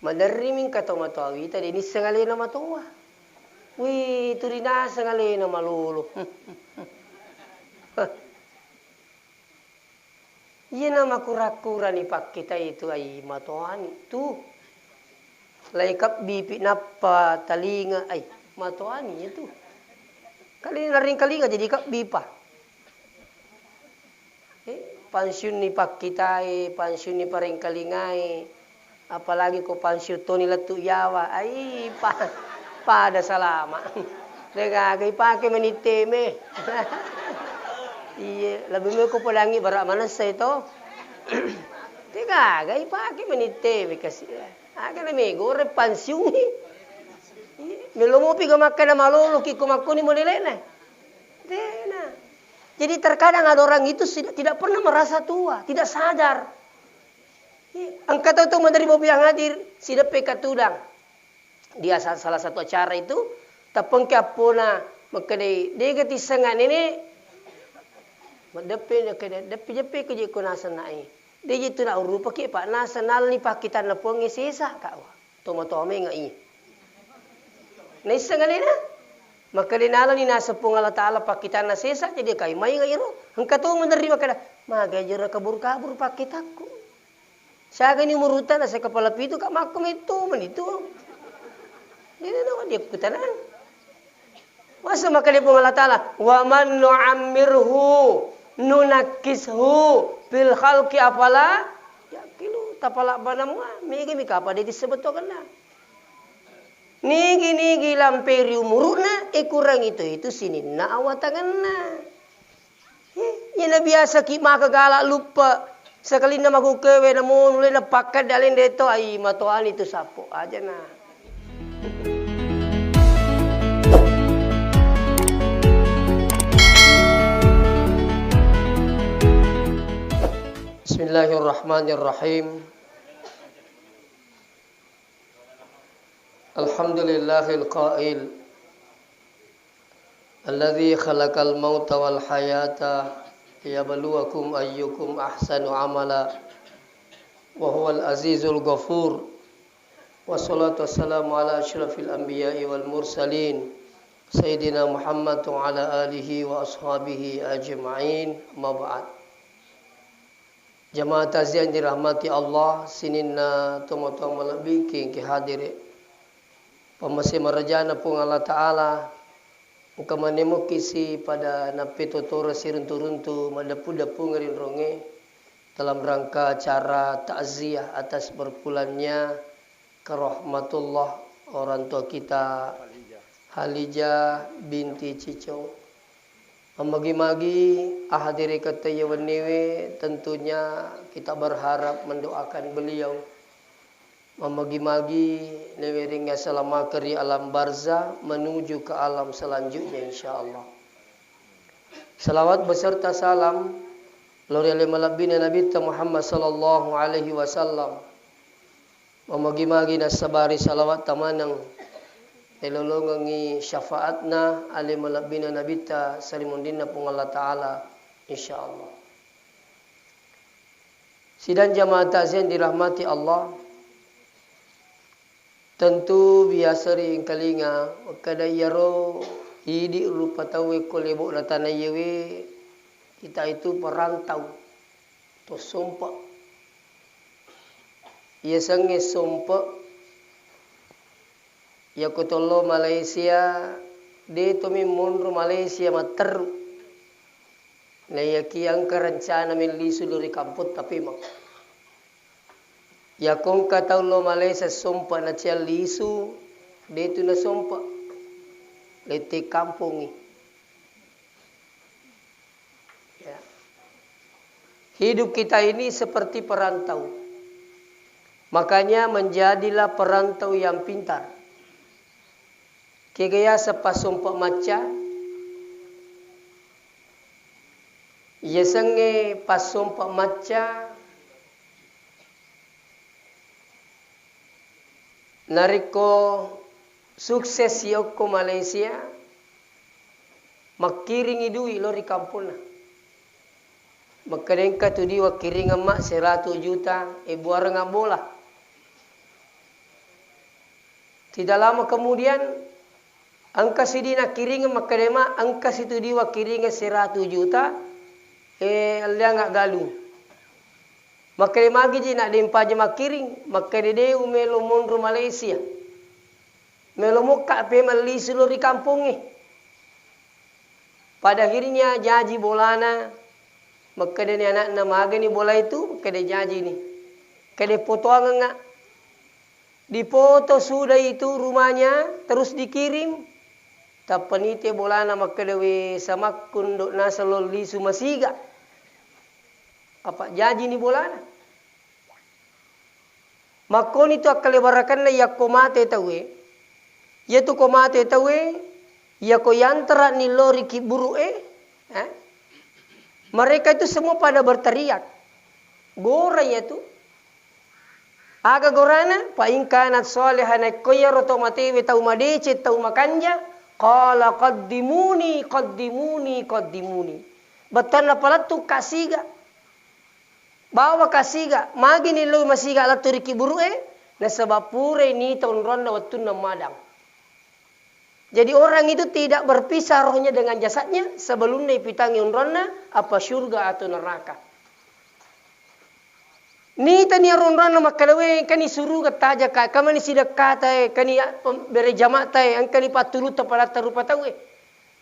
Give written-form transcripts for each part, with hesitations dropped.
Madarimin kata matawi tadi ini sengalena matoa. Wih, itu dina sengalena malulu. Iya nama kura-kura nih pak kita itu ai matoani tuh. Laikap bipi napa talinga ai matoani itu. Kali naring kalinga jadi kap bipa. Pensiun nih pak kita pensiun nih paring kalingai. Apalagi ko pansiun Tony Latu Yawa, ai pada salama. Degagai pakai meniteme. Iya, lebih mau ko palangi barak mana saya to. Degagai pakai meniteme kasih. Aga na me gore pansiun ni. Melomo pi makan na malolo ki ko makuni mo lelena. Dena. Jadi terkadang ada orang itu tidak pernah merasa tua, tidak sadar. Angkat itu menerima yang hadir, siapa katudang. Dia salah satu acara itu, tapang kapona makadai dia gati sangan ini, depi kerja kunasa nai. Dia itu nak rupa ke pak nasa nal ni pak kita napongi sisa kau, toma ngai. Nai sangan ini, makadai nala ni nasa pungala taala pak kita nasisa jadi kai mai ngai ro. Angkat itu menerima kada, magajar kabur pak kitaku. Saya ini murutan saya kepala pitu kak makom itu menitu. Jadi nama dia kutanan. Masa maka dia pengalat Allah wa man nu'ammirhu nunakishu bil khalqi afala yaqilu tapala banamwa megi mikapa dia disebut kana. Nigi lamperi umurna kurang itu sininna awatanganna. Ya biasa ki maka galak lupa. Sekali nama aku kewe namun mulai pakai dalin deto ai matoan itu sapo aja nah. Bismillahirrahmanirrahim. Alhamdulillahil qail alladzi khalaqal mauta wal hayata liyabluwakum ayyukum ahsanu amala wa huwal azizul ghafur wassalatu wassalamu ala asyrafil anbiya'i wal mursalin sayyidina Muhammad wa ala alihi wa ashabihi ajma'in amma ba'd. Jamaah tazian dirahmati Allah sininna tomo-tomo lebih ki hadire pemasi marajana pung Allah Ta'ala muka manemu kisi pada napi tutur sirunturuntu madapu-dapu ngerin ronge dalam rangka acara takziah atas berpulangnya ke rahmatullah orang tua kita Halijah binti Cicong. Magi-magi ahadiri kata yawanewe tentunya kita berharap mendoakan beliau. Memagi-magi neweringnya selama keri alam barzah menuju ke alam selanjutnya insyaallah. Salawat beserta salam lori malabina Nabi Muhammad sallallahu alaihi wasallam. Memagi-magi nasabari salawat tamanang elolongangi syafaatna ali malabina Nabi ta salimundina pung Allah taala insyaallah. Sidang jamaah takziah dirahmati Allah. Tentu biasa ring kalinga kada yaro hidi rupa tawe ko lebo datana yewe kita itu perantau to sumpah ia sange sumpah ya kotolo Malaysia de to mi monro Malaysia mater na yakiang karancana min lisu luri kamput tapi mak ya kong kataw lo Malaysia sompa na siya lisu dito na sompa lete kampung ya. Hidup kita ini seperti perantau, makanya menjadilah perantau yang pintar. Kegaya sepasompa maca ya sange pasompa maca nariko sukses yoko Malaysia makiring idui lori kampuna makarengka tu diwa kiring emak 100 juta buar ngabola Tidak lama kemudian angka sidina kiringa makadema angka situ diwa kiringa 100 juta. Dia nggak galung. Makadema giji nak dempa jema kiring makadede umelo mondro Malaysia. Melo muka pe mali seluruh kampungnya. Pada akhirnya jaji bolana makadene anak nama ni bola itu makade jaji ni. Kade foto enggak. Dipoto sudah itu rumahnya terus dikirim. Tapanite bolana makadewe sama kunduk nasaloli sumasiga. Apa jaji ni bolana? Makon itu akalebarakan la yakomate tawe. Yaitu komate tawe yako yantra ni lori kiburu Mereka itu semua pada berteriak. Gora yaitu aga gorana pa in kanat salihana koyaro to matewe tau madece tau makanja qala qaddimuni qaddimuni qaddimuni batana palatu kasiga bawa kasiga magini lo masiga laturi kiburu na sabapure ni taun ronda wattunna madang. Jadi orang itu tidak berpisah rohnya dengan jasadnya sebelum dipitangi unronna apa surga atau neraka. Ni tani ronronna makalawe kani suruh kataja ka kamani sidak kata kani bere jamaah tai angkani patulu tapala tarupa tawe.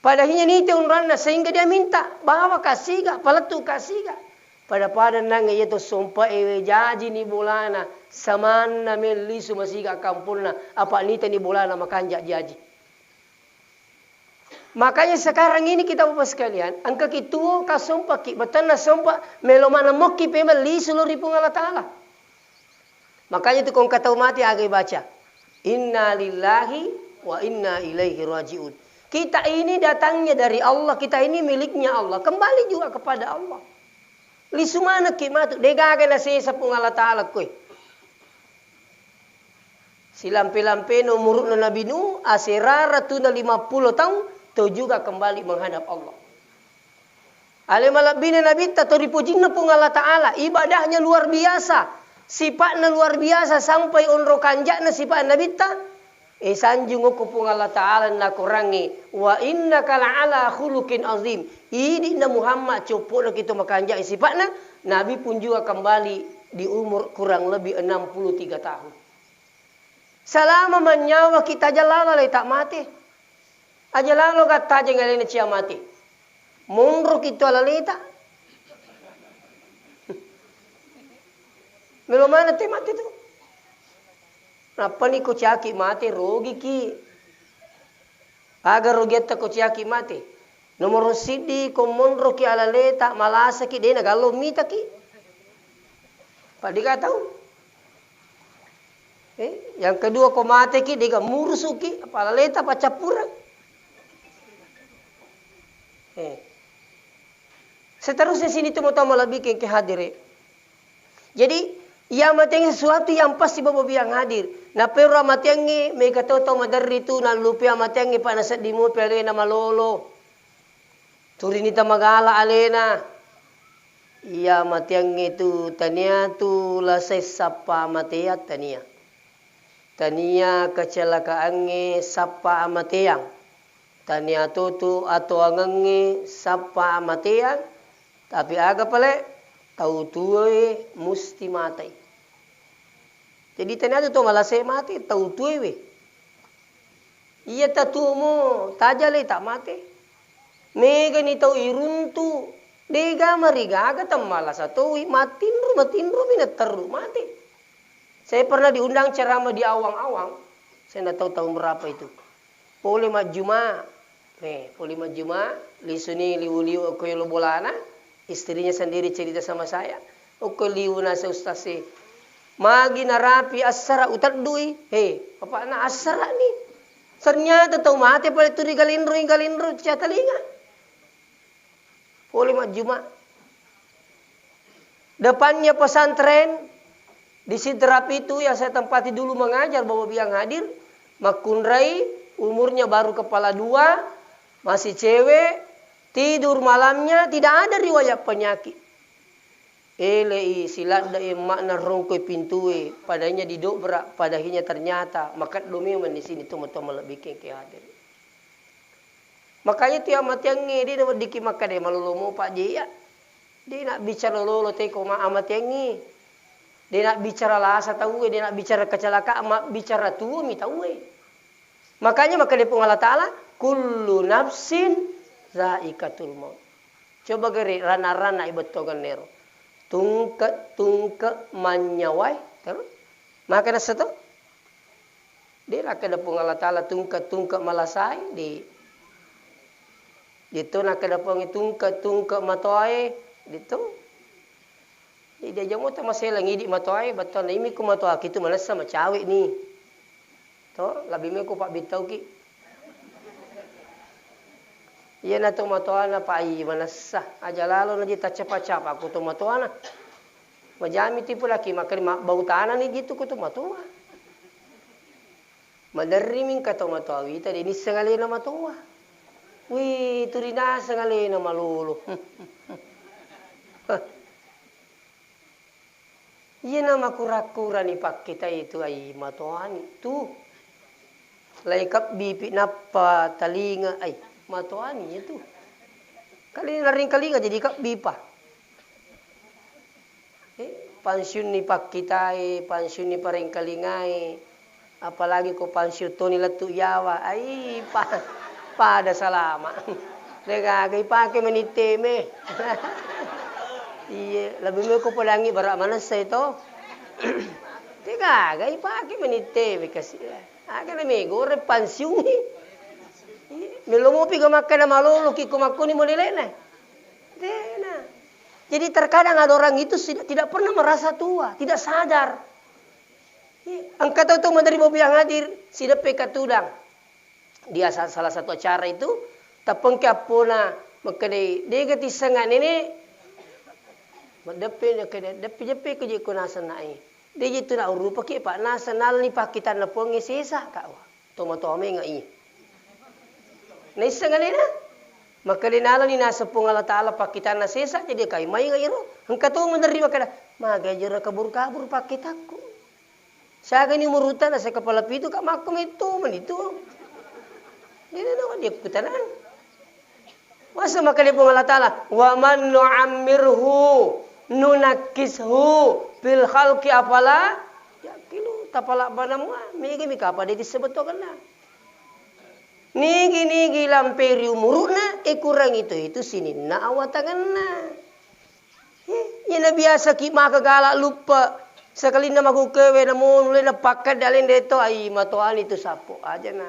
Padahnya ni te unronna sehingga dia minta bawa kasiga palatu kasiga. Pada nang itu sompa ewe jaji ni bolana samana melisu masiga kampulna apa ni tani bolana makanja jaji. Makanya sekarang ini kita bapak sekalian, angka kituo kasompa ki batana sompa melomana mokki pemel li seluruh Allah Ta'ala. Makanya itu kong kata mati agai baca. Inna lillahi wa inna ilaihi raji'un. Kita ini datangnya dari Allah, kita ini miliknya Allah. Kembali juga kepada Allah. Li sumana ki matu degaga na sesa pung Allah Ta'ala koy. Silampe-lampe no murut na Nabi Nuh asirara tu na 50 tahun itu juga kembali menghadap Allah. Alimalabina Nabi tato dipujingna pun Allah Ta'ala. Ibadahnya luar biasa. Sifatnya luar biasa. Sampai unro kanjakna sifat Nabi ta. Sanjung aku pun Allah Ta'ala na kurangi. Wa innaka la'ala khuluqin azim. Ini na Muhammad copok na kita makanjak sifatnya. Nabi pun juga kembali di umur kurang lebih 63 tahun. Selama menyawa kita jalala tak mati. Aja lalu kata aja ngalina cia mati. Mundur kita lalita. Melo mana te mati tu? Napa ni ko ciaki mati rogi ki? Agar rogi ta ko ciaki mati. Nomor sidi ko mundur ki alaleta malasa ki dena gallo mita ki. Padi ka tahu? Yang kedua ko mati ki dega murusuki apa alaleta pa capurang. Seterusnya sini tu mau lebih ke hadire. Jadi yang mateng sesuatu yang pasti bawa biang hadir. Na pero matengi me katoto madarri tu na lupia matengi pa nasa dimu pere na malolo. Turinita magala alena. Iya matengi tu tania tu lasai sapa matea tania. Tania kecelakaannya sapa amateang. Tania tutu atau angangi sapa amatian tapi aga pale tahu tuwe musti mati. Jadi tania tutu malah saya mati tahu tuwe. Iya tatumu tajale tak mati. Mega ni tahu iruntu dega mariga aga tamala satu matinru minat teru mati. Saya pernah diundang ceramah di awang-awang. Saya tidak tahu tahun berapa itu. Polima Juma. Polima Juma, lisuni liu-liu ko yung bolana, istrinya sendiri cerita sama saya. Ko liu na sa ustase. Magi narapi asara utadui. Papa na asara ni. Ternyata tahu mati pala itu galindro cia telinga. Polima Juma. Depannya pesantren di Sidrap itu yang saya tempati dulu mengajar bawa biang hadir, Makundrai, umurnya baru kepala 2. Masih cewek, tidur malamnya tidak ada riwayat penyakit. Elei silat da makna rongkoi pintue padanya didobrak padahinya ternyata maka domi man di sini tuh lebih ke hadir. Makanya tiap amat yang dia dapat diki maka dia malulumu pak dia. Dia nak bicara lolo teko ma amat yang ni. Dia nak bicara lasa tahu dia nak bicara kecelakaan amat bicara tua mi tahu. Makanya maka dia pun Allah Taala kullu nafsin zaikatul maut. Coba geri rana-rana ibetogan nero. Tungke manyawai terus maka dah satu dia nak ada pun Allah Taala tungke malasai di itu nak ada pun tungke matoai itu dia jamu tak masih lagi di matoai betul ini ku matoai itu mana sama cawik ni to lebih me ku pak bitau ki iya na to matoana pa ai manasa aja lalu na jita cepat aku to matoana majami tipu laki makari bau tanah ni gitu ku to matoa madarriming ka to matoa wita di sengali na matoa wi turina sengali na malulu iya na makura-kura ni pak kita itu ai matoani tu laikap bipi napa talinga ai matoani itu. Kali laring kali nggak jadi kak bipa. Pensiun ni pak kita pensiun ni paring kalingai. Apalagi ko pensiun to ni letu yawa. Ai pada salama. Legagay pakai meniteme. Iya, lebih me ko palangi barak mana sa ito. Legagay pakai meniteme kasi. Akan me gore pensiun ni. Melomopi makan malolo ki kumakuni molelena. Dena. Jadi terkadang ada orang itu tidak pernah merasa tua, tidak sadar. Angkat tahu menerima yang hadir, sida peka tudang. Dia salah satu acara itu tapengke apona makade dia gati sangan ini depe ke je kunasa nai. Dia itu na rupa ki pak nasa nal ni pakitan na pongi sisa ka. Tomo-tome ngai. Naisa ngalina maka dinala ni nasa pung Allah Taala pakitan na sesa jadi kay may ngairo ang katuo menerima kada magajira kabur-kabur pakitaku sa gani murutan sa kepala pitu ka makom itu manito dili na dia kutanan wasa maka di pung Allah Taala wa man nu'ammirhu nunakishu bil khalqi afala yakilu tapala banamwa migi mikapa dia disebutkan na Nigi lamperi umuruna kurang itu sini na awatangan na. Yana biasa ki maka galak lupa sekali na magukewe na monule na pakat dalin deto ai matoan itu sapo aja na.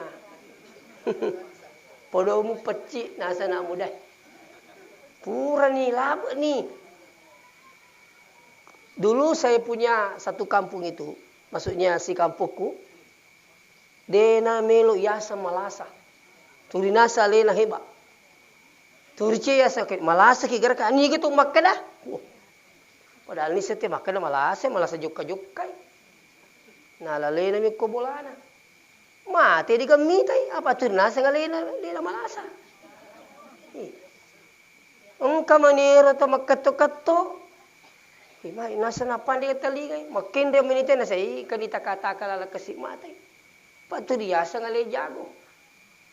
Podomu pecik nasa nak mudah. Pura ni laba ni. Dulu saya punya satu kampung itu, maksudnya si kampungku. Dena melo yasa malasa. Turinasa lena heba. Turice ya sakit malasa ki garka ani gitu makada. Padahal ni sete makada malasa jukka-jukkai. Na lalena mi ko bolana. Mate di kamitai apa turinasa ngalena lena malasa. Engka manero to makatto-katto. Ima nasa na pandi talingai makin dia menite na sai kanita kata kala kasih matai. Paturiasa ngale jago.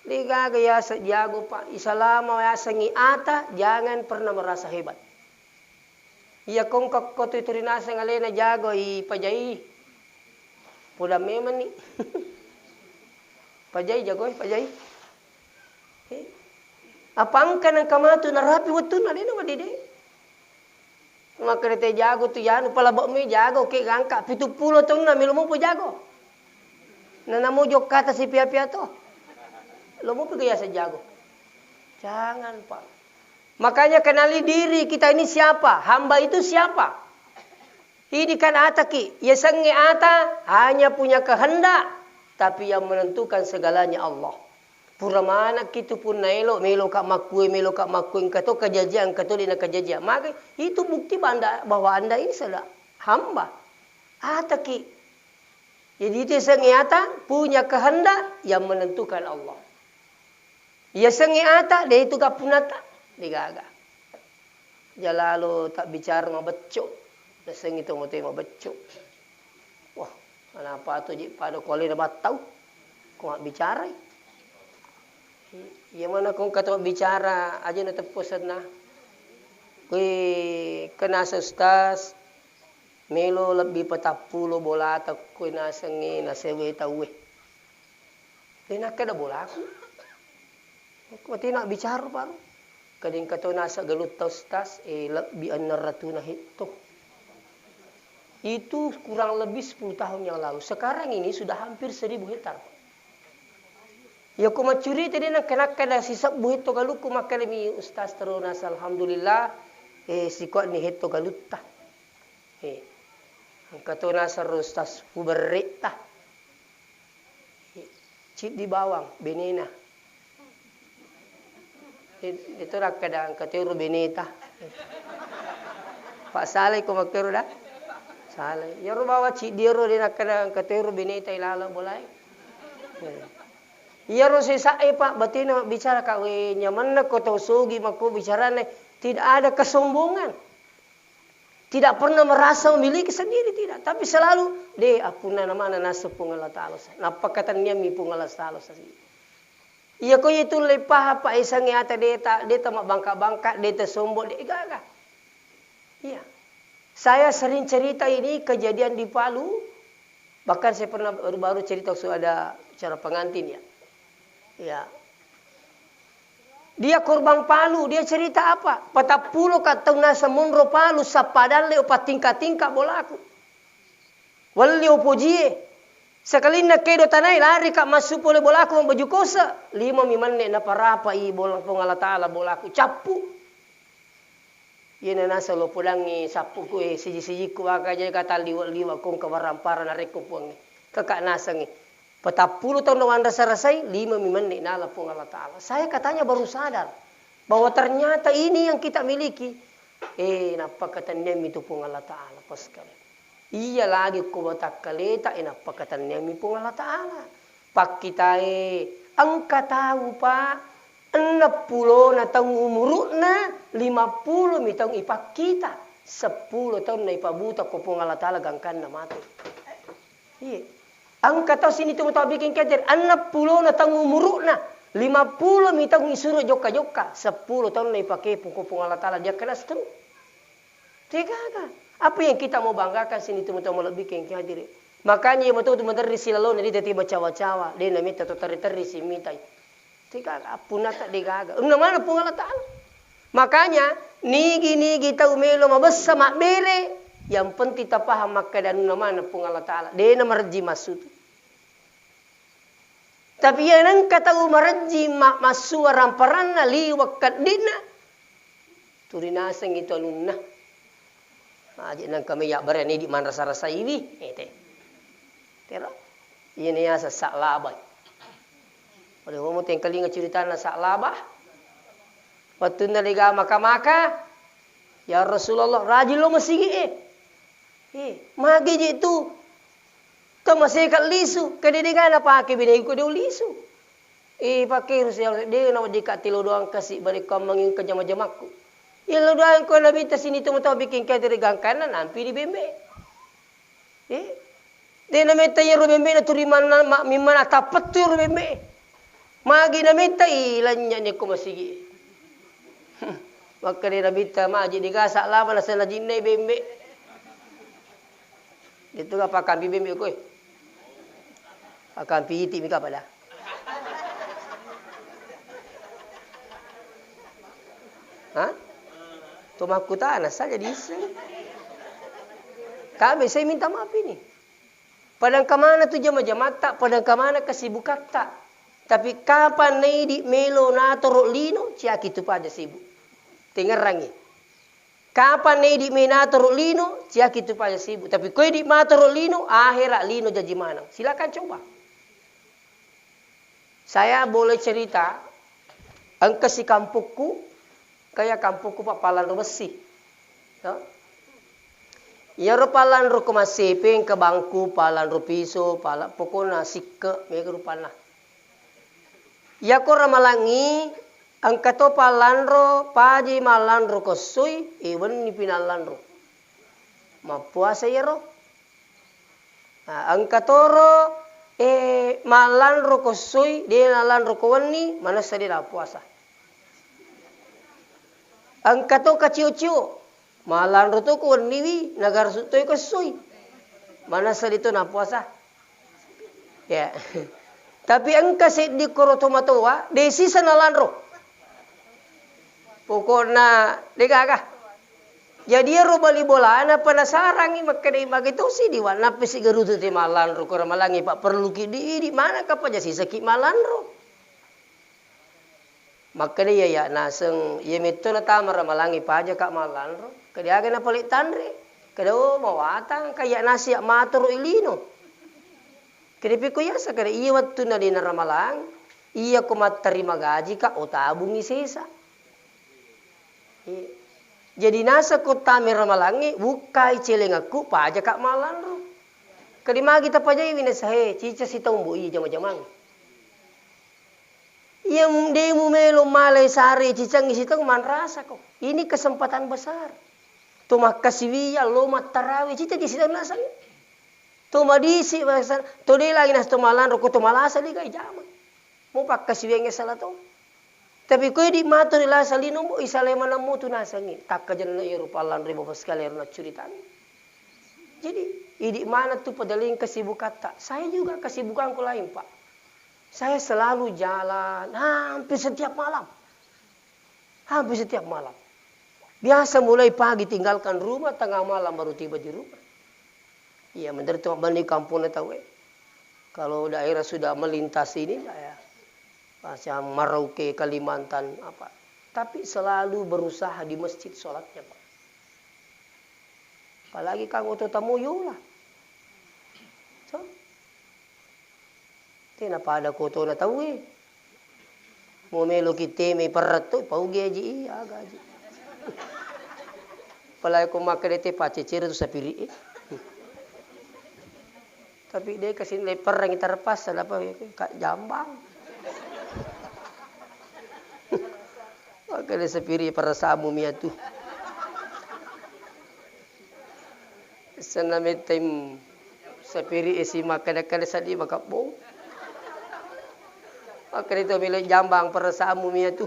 Liga gaya jago pak isalama ya sangi ata jangan pernah merasa hebat. Iya kong koto itu rinasa ngalena jago i pajai. Pula memang ni. Pajai jago pajai. Apangkan ang kamatu narapi wetun alena wadide. Maka te jago tu yan pala bak mi jago ke gangka 70 tong na milumo po jago. Nanamo jok kata si pia-pia to. Lo mau pergi ya sejago. Jangan pak. Makanya kenali diri kita ini siapa. Hamba itu siapa. Ini kan ataki. Ya sengi ata hanya punya kehendak. Tapi yang menentukan segalanya Allah. Pura mana kita pun naelo. Melo kak makui. Kato kejadian. Kato dina kejadian. Maka itu bukti bahwa anda ini sudah hamba. Ataki. Jadi itu sengi ata punya kehendak yang menentukan Allah. Ya sengi ata dia itu kapunata digaga. Jalalo tak bicara ngabecok. Naseng itu mau tema becuk. Wah, kenapa tuh pada kuali na batau? Kau bicara? Yang mana kau kata bicara aja na tepusan na. Kui kena sustas melo lebih 40 bola tak kui nasengi nasewe tawe. Kena kada bola aku. Mati nak bicara baru. Kadang kata nasa galut taustas lebih 600 na hitung. Itu kurang lebih 10 tahun yang lalu. Sekarang ini sudah hampir 1000 hektar. Ya ku macuri tadi nak kena kada sisa buhit to galu ku makalemi ustaz terunas alhamdulillah si kuat ni hito galutta. Angkato nasa ustaz fuberita. Cip di bawang benena. Itu rak kada angkatero beneta. Pak Saleh ko magtero dah. Saleh. Ya ro bawa cip diro din kada angkatero beneta ilala bolay. Iya rosi sae pak batina bicara kawe nyaman na ko sugi mako bicara ne tidak ada kesombongan. Tidak pernah merasa memiliki sendiri tidak, tapi selalu apuna nama nasa pungala talos. Napakatan niya mi pungala talos sasi. Iya ko itu lepah apa isang yata deta mak bangka-bangka deta sombong gaga. Iya. Saya sering cerita ini kejadian di Palu. Bahkan saya pernah baru cerita waktu ada acara pengantin ya. Ya. Dia korban Palu, dia cerita apa? 40 katong nasa munro Palu sapadan leo patingka-tingka bolaku. Wali opojie. Sekali na kedo tanay lari ka masuk oleh bolaku baju kosa. 5 mimanne na parapa i bolang pong Allah Taala bolaku capu. Yena nasa lo pudangi sapu ko siji-siji ko aga jadi kata liwa kong kawarampara na reko pong kakak nasangi. 40 tahun lawan rasa-rasai 5 mimanne na Allah pong Allah Taala. Saya katanya baru sadar bahwa ternyata ini yang kita miliki. Napakatan niya itu pong Allah Taala paskali. Iya lagi ko batak kaleta napakatan niya mi pong Allah Taala. Pak kita angka tahu pak 60 na tahun umur na 50 mitang ipak kita 10 tahun na ipabuta ko pong Allah Taala gangkan na mati. Iya. Angka tau sini tu mata bikin kader 60 na tahun umur na 50 mitang isuru joka-joka 10 tahun na ipake pong Allah Taala dia kelas tu. Tiga. Apa yang kita mau banggakan sini tu mata mau bikin kader. Makanya mata tu mata risilalo ni dia tiba cawa-cawa dia na mita to tari-tari si mitai. Tiga apuna tak digaga. Mana pong Allah Taala. Makanya nigi tau melo mabessa mak bere. Yang penting kita paham maka dan mana pun Allah Ta'ala. Dia nak merji masuk. Tapi yang nang kata merji masuk ramparan liwak kadina. Turina asing itu alunna. Aja nang kami yak berani di mana rasa-rasa ini. Tera. Ini ya sak labah. Oleh homo tengkali cerita na sak labah. Waktu naliga maka-maka. Ya Rasulullah rajin lo masih magi itu masih kat lisu kedidikan apa ke bini ko dia lisu pakai rusia dia nak dikat tilo doang kasih balik kau mangin ke jama-jamaku ya lo doang ko nabi tas sini tu mau bikin kaya dari gang kanan nampi di bembe dia nak minta ya bembe na turiman mak mimana tapat tu bembe magi nak minta ilanya ni ko masih maka dia nak minta maji digasak lama na sana jinai bembe. Itu apa kampi bimbi ko akan piti mika pada. Tumaku tanah saja diiseng. Kami saya minta maaf ini. Padang kemana tu jama-jama tak, padang kemana kesibukan tak. Tapi kapan di melo na torok lino, ciak itu pada sibuk. Tinggal rangi. Kapan di menator lino, ciak itu pada sibuk. Tapi kau di mator lino, akhirat lino jadi mana? Silakan coba. Saya boleh cerita, angka si kampungku, kayak kampungku pak palan besi. Ya ro palan ro kemasepeng ke bangku, palan ro piso, palan pokoknya sikke, mereka rupana. Ya ko ramalangi. Angkato palanro paji malanro kosui iwan ni pinalanro. mapuasa ya ro. Nah, angka toro malan ro kosoi dia nalan ro kowani mana sadi na puasa. Angka to kaciu-ciu malan ro to kowani wi nagar sutoy kosoi mana sadi to na puasa. Ya. Tapi angka si di koroto matoa desi sa nalan ro. Pokoknya degagah. Jadi ro bali bola na penasaran ni makadai magito si di wana pesi garudo ti malan ro kora malangi pak perlu ki di mana ka pa jasi sakit malan ro. Makadai ya naseng ye metto na tamara malangi pa aja ka malan ro. Kadiaga na palit tanre. Kadao mawatang kaya nasi matur ilino. Kadipi ko ya sa kada iya wattu na di naramalang iya ko matarima gaji ka o tabung isesa. Jadi nasa kota meramalangi bukai celengaku paja kak malan ro. Kadima kita paja iwina sahe cica si tombo iya jama-jamang. Iya demu melo malai sare cica ngisi tong man rasa kok. Ini kesempatan besar. Toma kasiwiya lo matarawi cica di situ nasang. Toma disi bahasan. Tode lagi nas tomalan ro ko tomalasa di kai jama. Mo pak kasiwiya ngesala to. Tapi kau di mata di la salino mo isale mana mo tu nasangi tak kajan na irupalan ribu sekali na curitan. Jadi idi mana tu padaling kesibukan tak. Saya juga kesibukanku lain pak. Saya selalu jalan hampir setiap malam. Hampir setiap malam. Biasa mulai pagi tinggalkan rumah tengah malam baru tiba di rumah. Iya menurut bani kampung tahu kalau daerah sudah melintas ini saya macam Merauke, Kalimantan apa. Tapi selalu berusaha di masjid sholatnya Pak. Apalagi kamu tamu yola. So, kenapa ada koto na tahu Mau melo kita me peratu pau gaji gaji. Apalagi ko makarete pacecir tu sapiri Tapi dia kasih leper yang terpas ada apa kak jambang. Maka dia sepiri para samu mia tu. Sana metem sepiri esi makan sadi maka bong. Maka dia milih jambang para samu mia tu.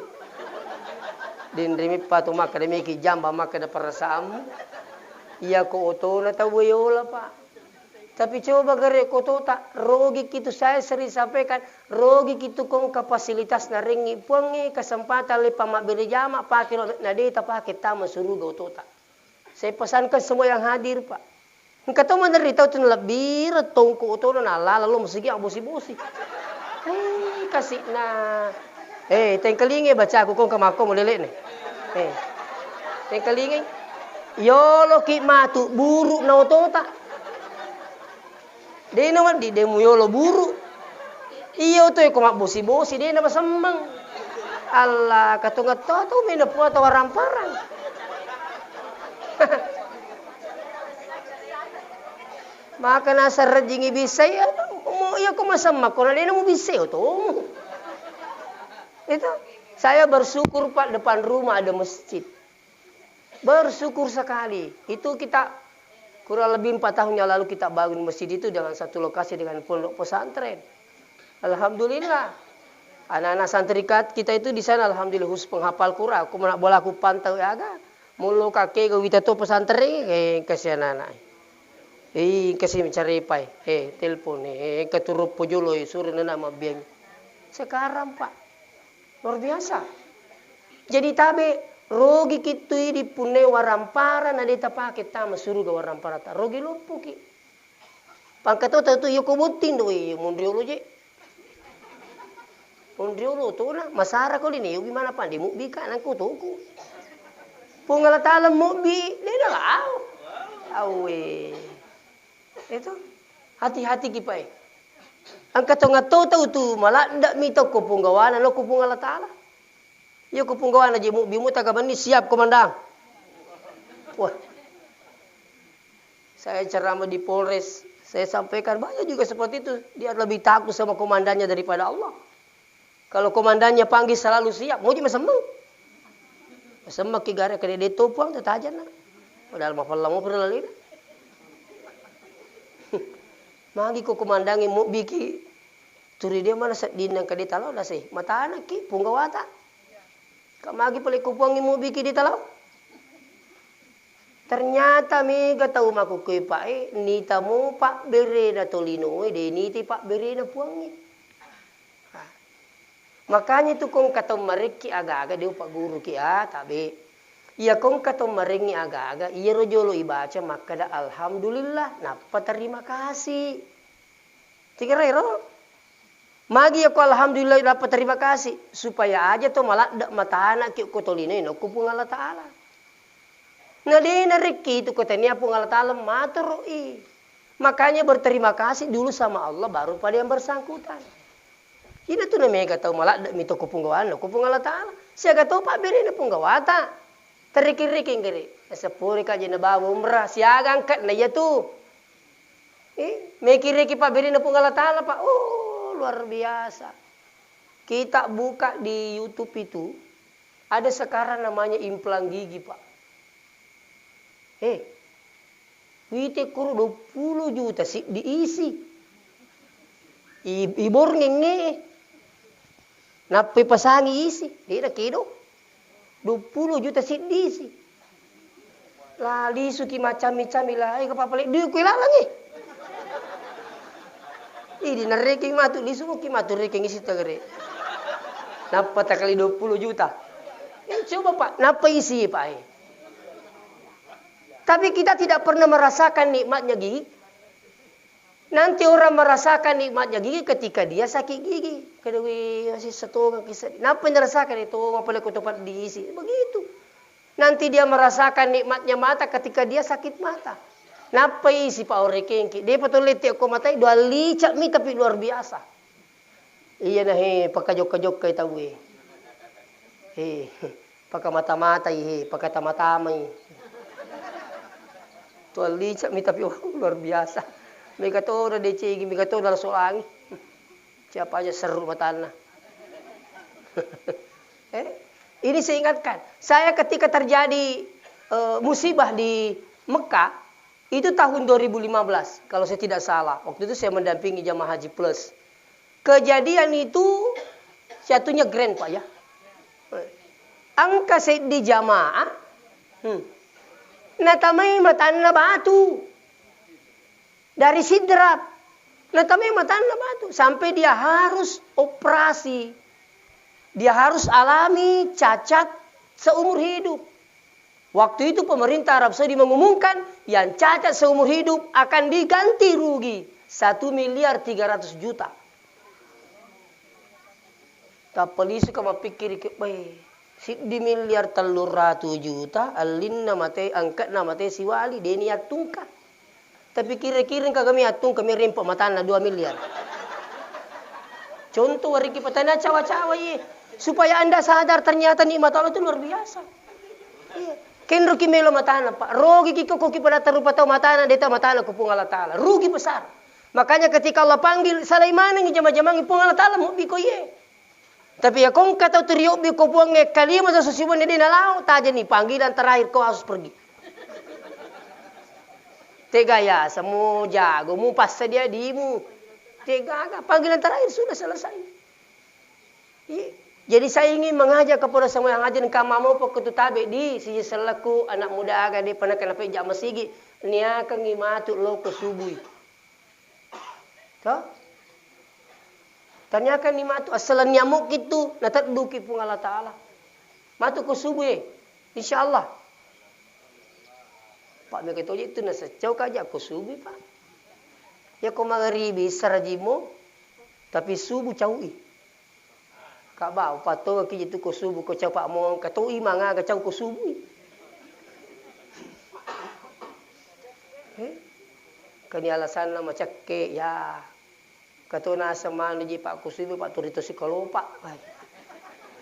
Din rimi patu maka dia miki jambang maka dia para samu. Iya ko oto na tahu yola pak. Tapi coba gare koto tak rogi kitu saya sering sampaikan rogi kitu kong kapasilitas na ringi puangi kesempatan lepa mak beli jama pakai na data pakai tamu suruh goto tak. Saya pesankan semua yang hadir pak. Engkau tahu mana rita tu lebih retong ko oto na lala lo musigi ang bosi-bosi. Kasih na. Tengkelingi baca aku kong kamako mo lele nih. Tengkelingi. Yolo ki matu buruk na oto tak. Dia naman di demo yolo buru. Iyo to ko bosi-bosi dia na masamang. Allah katungat to may napuwa tawaramparang. Maka nasa rajingi bisay mo iya ko masama ko na dia mo bisay to. Itu saya bersyukur Pak depan rumah ada masjid. Bersyukur sekali. Itu kita kurang lebih 4 tahun yang lalu kita bangun masjid itu dengan satu lokasi dengan pondok pesantren. Alhamdulillah. Anak-anak santri kita itu di sana alhamdulillah khusus penghafal Quran. Aku nak bola aku pantau ya aga. Mulu kakek go wita to pesantren kasih anak-anak. Kasih mencari pai. Telepon keturup pojolo suruh nama biang. Sekarang Pak luar biasa. Jadi tabe rogi kitu di pune warampara na deta paket tama suruga warampara ta rogi lupu ki pangkato tu yo kubutin do mondriolo je mondriolo to na masara ko lini yo gimana pa di mo bi ka nang kutuku pungala talam mo bi lena lao awe itu hati-hati ki pai ang katonga to tu mala ndak mito ko punggawana lo ko pungala tala. Yo kupunggawan aja bimu tagaban ni siap komandan. Wah. Saya ceramah di Polres, saya sampaikan banyak juga seperti itu. Dia lebih takut sama komandannya daripada Allah. Kalau komandannya panggil selalu siap, mau di masamang. Masamang ki gara kada de topuang tatajan na. Padahal mafalla mo pernah lina. Magi ko kumandangi mo biki. Turi dia mana sa dinang ka di talaw na say. Mata anak ki punggawata. Kamagi pala kupuangin mo biki di talaw. Ternyata mega tahu makukuy pa nita mo pak bere na tolino de niti pak bere na puangi. Makanya itu kong katong mariki aga-aga dia pak guru ki tabi. Iya kong katong maringi aga-aga iya rojolo ibaca maka da alhamdulillah napa terima kasih. Tigero. Magi aku alhamdulillah dapat terima kasih supaya aja to malah mata anak ki ko tolino no kupung Allah taala. Ngadena rezeki itu katanya pun Allah Ta'ala maturui. Makanya berterima kasih dulu sama Allah baru pada yang bersangkutan. Ini tuh namanya kata malah mito kupunggawan, kupung Allah Ta'ala. Siya kata pak beri na punggawata. Terikir-riking kiri. Sepuri kaji na bawa umrah. Siya angkat na iya tuh. Mekir-riki pak beri na pung Allah Ta'ala pak. Oh luar biasa. Kita buka di YouTube itu. Ada sekarang namanya implang gigi pak. Wite kuru 20 juta sih diisi. Ibor ngenge. Napi pasangi isi. Dia kido. 20 juta sih diisi. Lali suki macam-macam lah. Kapapalik dia kuila lagi. Ini nareking matu lisu ki matu reking isi tagare. Napa takali 20 juta. Coba pak, napa isi pak? Tapi kita tidak pernah merasakan nikmatnya gigi. Nanti orang merasakan nikmatnya gigi ketika dia sakit gigi. Kedui masih setengah kisah. Napa merasakan itu? Ngapalai kutupat diisi. Begitu. Nanti dia merasakan nikmatnya mata ketika dia sakit mata. Napa isi pak orekengki? Dia betul lihat aku matai dua licak mi tapi luar biasa. Iya nah pakajok-kajok kay tahu pakai mata-mata pakai tama-tama Tuh licak mi tapi luar biasa. Mereka tuh udah decigi, mereka tuh udah soangi. Siapa aja seru matana. Ini saya ingatkan. Saya ketika terjadi musibah di Mekah, itu tahun 2015. Kalau saya tidak salah. Waktu itu saya mendampingi jamaah haji plus. Kejadian itu jatuhnya grand pak ya. Angka saya di jamaah. Natamay matan na batu. Dari sidrap. Natamay matan na batu. Sampai dia harus operasi. Dia harus alami cacat seumur hidup. Waktu itu pemerintah Arab Saudi mengumumkan yang cacat seumur hidup akan diganti rugi 1,3 miliar. Tapali suka mapikir di miliar 300 juta alin namate angkat namate si wali deni atungka. Tapi kira-kira kami atung kami rempok matana 2 miliar. Contoh hari petana cawa-cawa supaya Anda sadar ternyata nikmat Allah itu luar biasa. Iya. Kenro kimelo matana pak. Rogi kiko koki pada terupa tau matana deta matana kupung Allah Ta'ala. Rugi besar. Makanya ketika Allah panggil Sulaiman ngi jama-jamang ipung Allah Ta'ala mo biko Tapi ya kong kata teriuk bi ko buang kalima sa susibon ni nalau taja nih panggilan terakhir kau harus pergi. Tega ya semua jago mu pas dia dimu. Tega panggilan terakhir sudah selesai. Jadi saya ingin mengajak kepada semua yang hadir kamamo po ketutabe di si selaku anak muda aga di pernah kenapa jam masigi nia kang ngimatu lo ko subuh. Toh? Tanyakan ni matu asalan nyamuk itu natadduki pung Allah Ta'ala. Matu ko subuh insyaallah. Pak mereka itu nasa jauh kaja ko subuh pak. Ya ko magharibi sarajimo tapi subuh caui. Kak bau pato ki itu ko subuh ko cau pak mo katoi manga ka cau ko subuh. Kani alasan na macakke ya. Kato nasa mana ji pak kusubi pak turito si kalopa.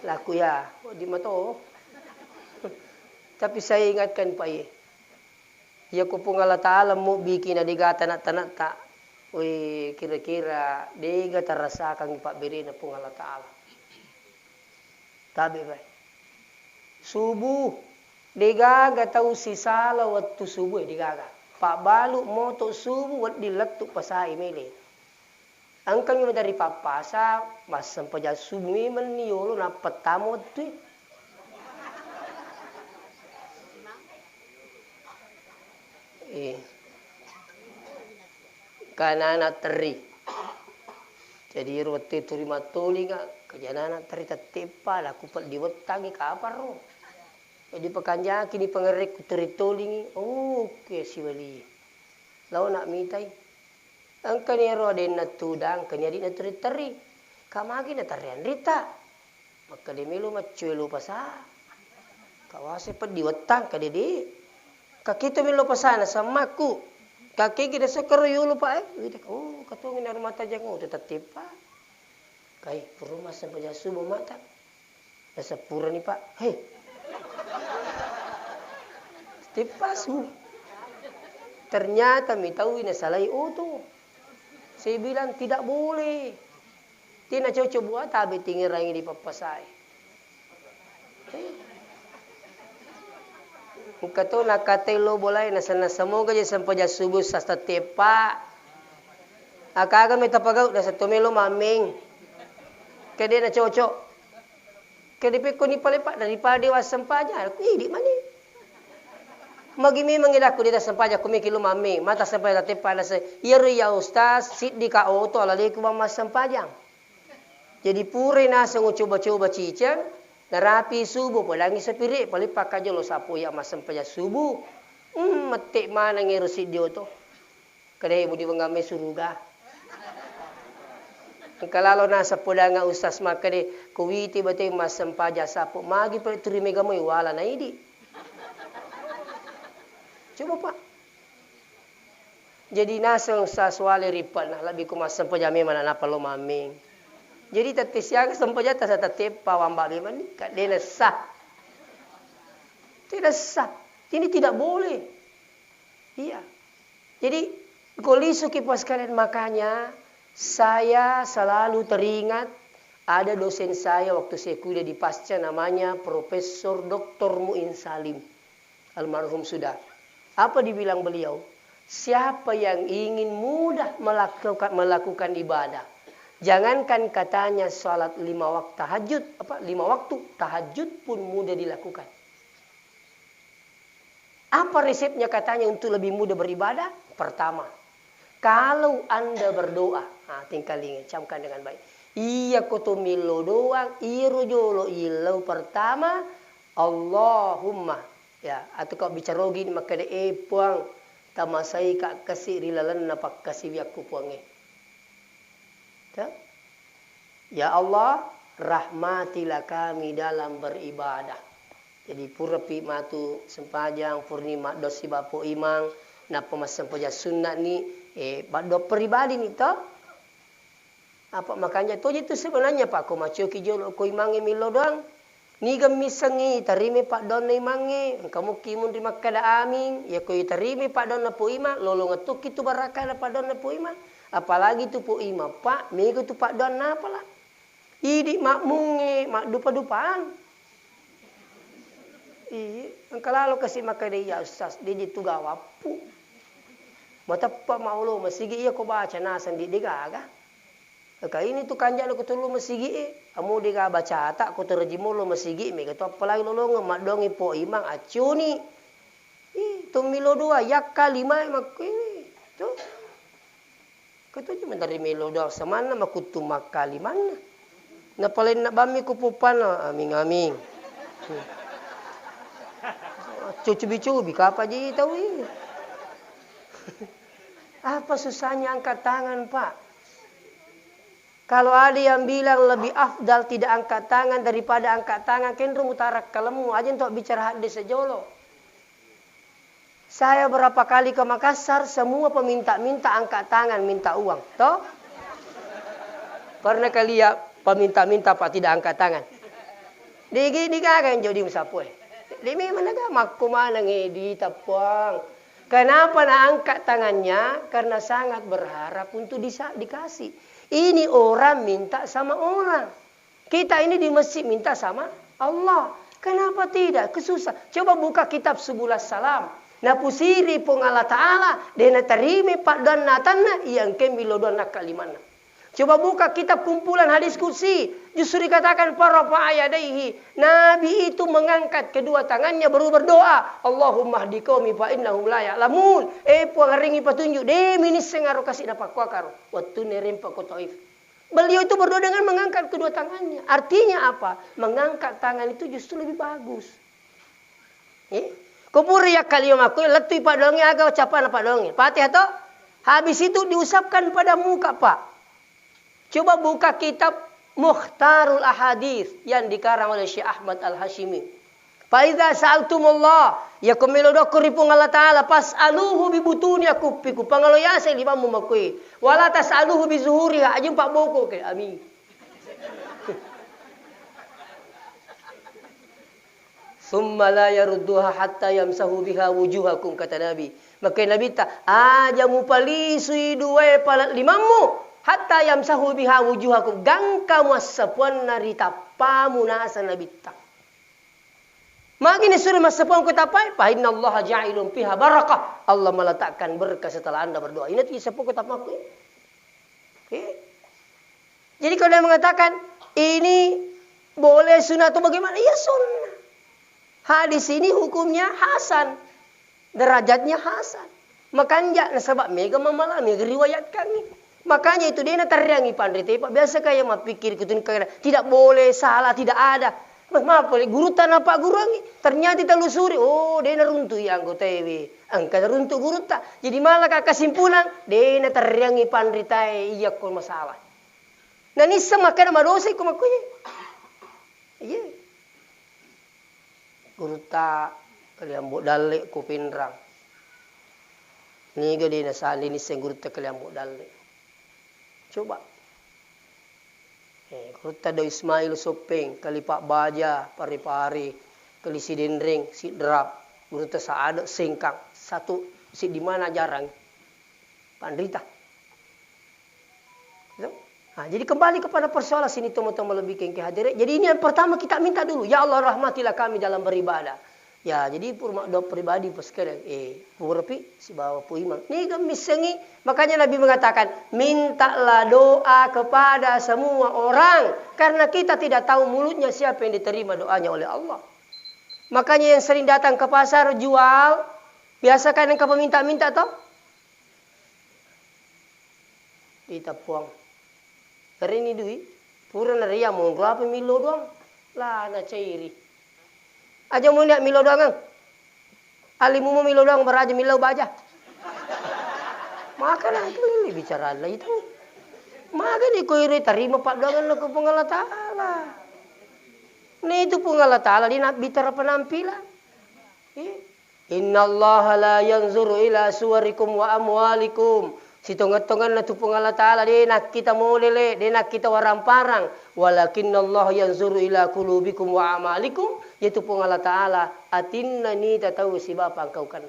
Laku ya, di mato. Tapi saya ingatkan pak ya ko pung Allah Ta'ala mo bikin na diga tanak-tanak ta. Uy, kira-kira diga terasa kang pak beri na pung Allah Ta'ala. Tabi pak. Subuh digaga tahu si sala waktu subuh digaga. Pak balu moto subuh wat diletuk pasai mele. Angkan yo dari papasa mas sampaja subuh meniolo na petamo tu. Kanana teri. Jadi roti terima toli nga kajanana teri tetepa la kupal diwetangi kapar ro. Jadi pekanja kini pengerek teri toli oke si wali. Lau nak mitai. Angkan ero den na tudang kanya di na teri. Kamagi na tarian rita. Maka demelo macuelo pasa. Kawase pa diwetang kadede. Kakito milo pasana sama ku. Kaki kita sekar yulu pak. Oh katongin na rumah tajang tetap tipa. Kai perumah sampai subuh mata. Nasa pura ni pak. Hei. Tipa su. Ternyata mi tahu ini salah itu. Saya bilang tidak boleh. Tina cocok buat tapi tinggi rangi di papasai. Kato nakatelo bolay nasa nasamoga je sampai subuh sasta tepa. Akaga may tapagaw nasa tumelo maming. Kede na cocok. Kede pe ko ni palipa daripada dewas sampaja. Di mani. Magimi mangilako dita sampaja kumikilo maming. Mata sampaja tepa nasa iri ya ustaz sit di ka auto alali ko ba mas sampajang. Jadi pure nasa coba-coba cicang. Narapi subuh pulangi sepiri palipak aja lo sapu ya masam paja subuh. Metik mana ngerusit dia tu. Kadai budi bangame suruga. Kalau nasa pulanga ustaz makade kuwiti bate masam paja sapu magi per turi megamo wala na idi. Coba pak. Jadi nasa ustaz wale ripat nah labi ku masam paja memang napa lo maming. Jadi tati siaga sampaja ta sa tepa wamba memang kat dena sah. Tidak sah. Ini tidak boleh. Iya. Jadi kolisu kipas kalian makanya saya selalu teringat ada dosen saya waktu saya kuliah di Pasca namanya Profesor Dr. Muin Salim. Almarhum sudah. Apa dibilang beliau? Siapa yang ingin mudah melakukan ibadah. Jangankan katanya salat 5 waktu tahajud, 5 waktu tahajud pun mudah dilakukan. Apa resepnya katanya untuk lebih mudah beribadah? Pertama, kalau Anda berdoa, tinggal ingat, camkan dengan baik. Iya kotomilo doang, irojolo ilau pertama, Allahumma, ya, atau kau bicara gini maka de puang tamasai kak kasih rilalan napak kasih biakku puange. Ya Allah, rahmatilah kami dalam beribadah. Jadi purapi matu sempajang purnima dosi bapo imang napa mas sempaja sunat ni bado pribadi ni to. Apa makanya to itu sebenarnya Pak ko macio ki jolo ko imange milo doang. Ni gam misangi tarime Pak don imange kamu kimun di makada amin ya ko tarime Pak don na po ima lolo ngatuk itu baraka na Pak don na po ima. Apalagi tu po ima Pak mego tu Pak don na pala. Idi makmunge mak dupa-dupaan. Kalau kasih makade ya ustaz dia itu gawapu. Mata Pak maulo masigi iya ko baca nasan di degaga. Kaya ini tu kanja lo ketulu masigi amu dega baca tak ko terjimo lo masigi me ketu apalagi lo mak dongi po imang acuni. Tumilo dua yak kalima mak ini. Tu. Ketu cuma dari milo doang samana makutu makali mana. Napalin na bami kupupan aming-aming. Cubi-cubi apa aja tahu ini. Apa susahnya angkat tangan Pak? Kalau ada yang bilang lebih afdal tidak angkat tangan daripada angkat tangan, kendro mutarak kalemu aja untuk bicara hadis sejolo. Saya berapa kali ke Makassar, semua peminta-minta angkat tangan, minta uang. Toh? Pernah kali ya peminta-minta Pak tidak angkat tangan. Di kagak yang jadi musapue. Di mana gak maku mana ngedi tapuang. Kenapa nak angkat tangannya? Karena sangat berharap untuk dikasih. Ini orang minta sama orang. Kita ini di masjid minta sama Allah. Kenapa tidak? Kesusah. Coba buka kitab Subul Salam. Na pusiri pong Allah Ta'ala. Dena terima pak dan natanna. Yang kemilo dan nakalimana. Coba buka kitab kumpulan hadis kursi. Justru dikatakan para fa'ayadaihi. Nabi itu mengangkat kedua tangannya baru berdoa. Allahumma hdi qaumi fa innahum la ya'lamun. Puang ringi petunjuk. Minis sengaro kasih dapat kuakar. Waktu nerempak ko Taif. Beliau itu berdoa dengan mengangkat kedua tangannya. Artinya apa? Mengangkat tangan itu justru lebih bagus. Kubur ya kalium aku letui pak dongnya agak ucapan pak dongnya. Fatihah toh. Habis itu diusapkan pada muka pak. Coba buka kitab Mukhtarul Ahadits yang dikarang oleh Syekh Ahmad Al-Hashimi. Faiza sa'altumullah yakum milodokkuripung Allah Ta'ala pas'aluhu bibutuni akupiku. Pangaloyasa lima mumakui. Wala tas'aluhu bizuhuriha ajum pak boko ke amin. Summa la yarudduha hatta yamsahu biha wujuhakum kata Nabi. Maka Nabi tak ajamu palisui dua palat limamu. Hatta yamsahu biha wujuhakum gangka masapuan narita pamunasa nabita. Magini suruh masapuan ku tapai fa innallaha ja'ilun fiha barakah. Allah meletakkan berkah setelah Anda berdoa. Ini tidak sepuluh ku tapaku. Jadi kalau dia mengatakan ini boleh sunnah atau bagaimana? Ya sunnah. Hadis ini hukumnya hasan. Derajatnya hasan. Makanya sebab mega mamalami riwayat kami. Makanya itu dia tariangi pandai tepak. Biasa kayak mah pikir tidak boleh, salah, tidak ada. Maaf boleh guru tanah pak guru angi. Ternyata telusuri. Oh, dia runtuh yang anggota TV. Angkat runtuh guru tak. Jadi malah kesimpulan dia tariangi pandai tay iya kok masalah. Nah ini semakan madosa ko makunya. Iya. Guru tak kalian buat dalek ko pinrang. Ni ga dia nasali ni sing guru tak kalian buat dalek. Coba. Kuruta do Ismail Sopeng, kali Pak Baja, pari-pari, kali si Dendring, si Drap, kuruta saada singkang, satu si di mana jarang. Pandrita. Nah, jadi kembali kepada persoalan sini teman-teman lebih ke hadirin. Jadi ini yang pertama kita minta dulu, ya Allah rahmatilah kami dalam beribadah. Ya, jadi doa pribadi pas sekarang purapi si bawa pu imam. Ni kami sengi, makanya Nabi mengatakan, mintalah doa kepada semua orang karena kita tidak tahu mulutnya siapa yang diterima doanya oleh Allah. Makanya yang sering datang ke pasar jual, biasakan yang kau minta-minta toh. Ditapuang. Hari ini duit, pura naria mau berapa milo doang. Lah na cairi. Aja mau lihat milo doang. Alimu mau milo doang beraja milo baja. Maka lah itu bicara lah itu. Maka ni ko iri terima pak doang lo ke Allah Ta'ala. Ni itu pun Allah Ta'ala dia nak bicara penampilan. Inna Allah la yanzuru ila suwarikum wa amwalikum. Si tongat-tongan na tupung Allah Ta'ala dia nak kita molele, dia nak kita waramparang. Walakinna Allah yanzuru ila kulubikum wa amalikum. Yaitu pun Allah Ta'ala atinna ni tak tahu si bapa engkau kan.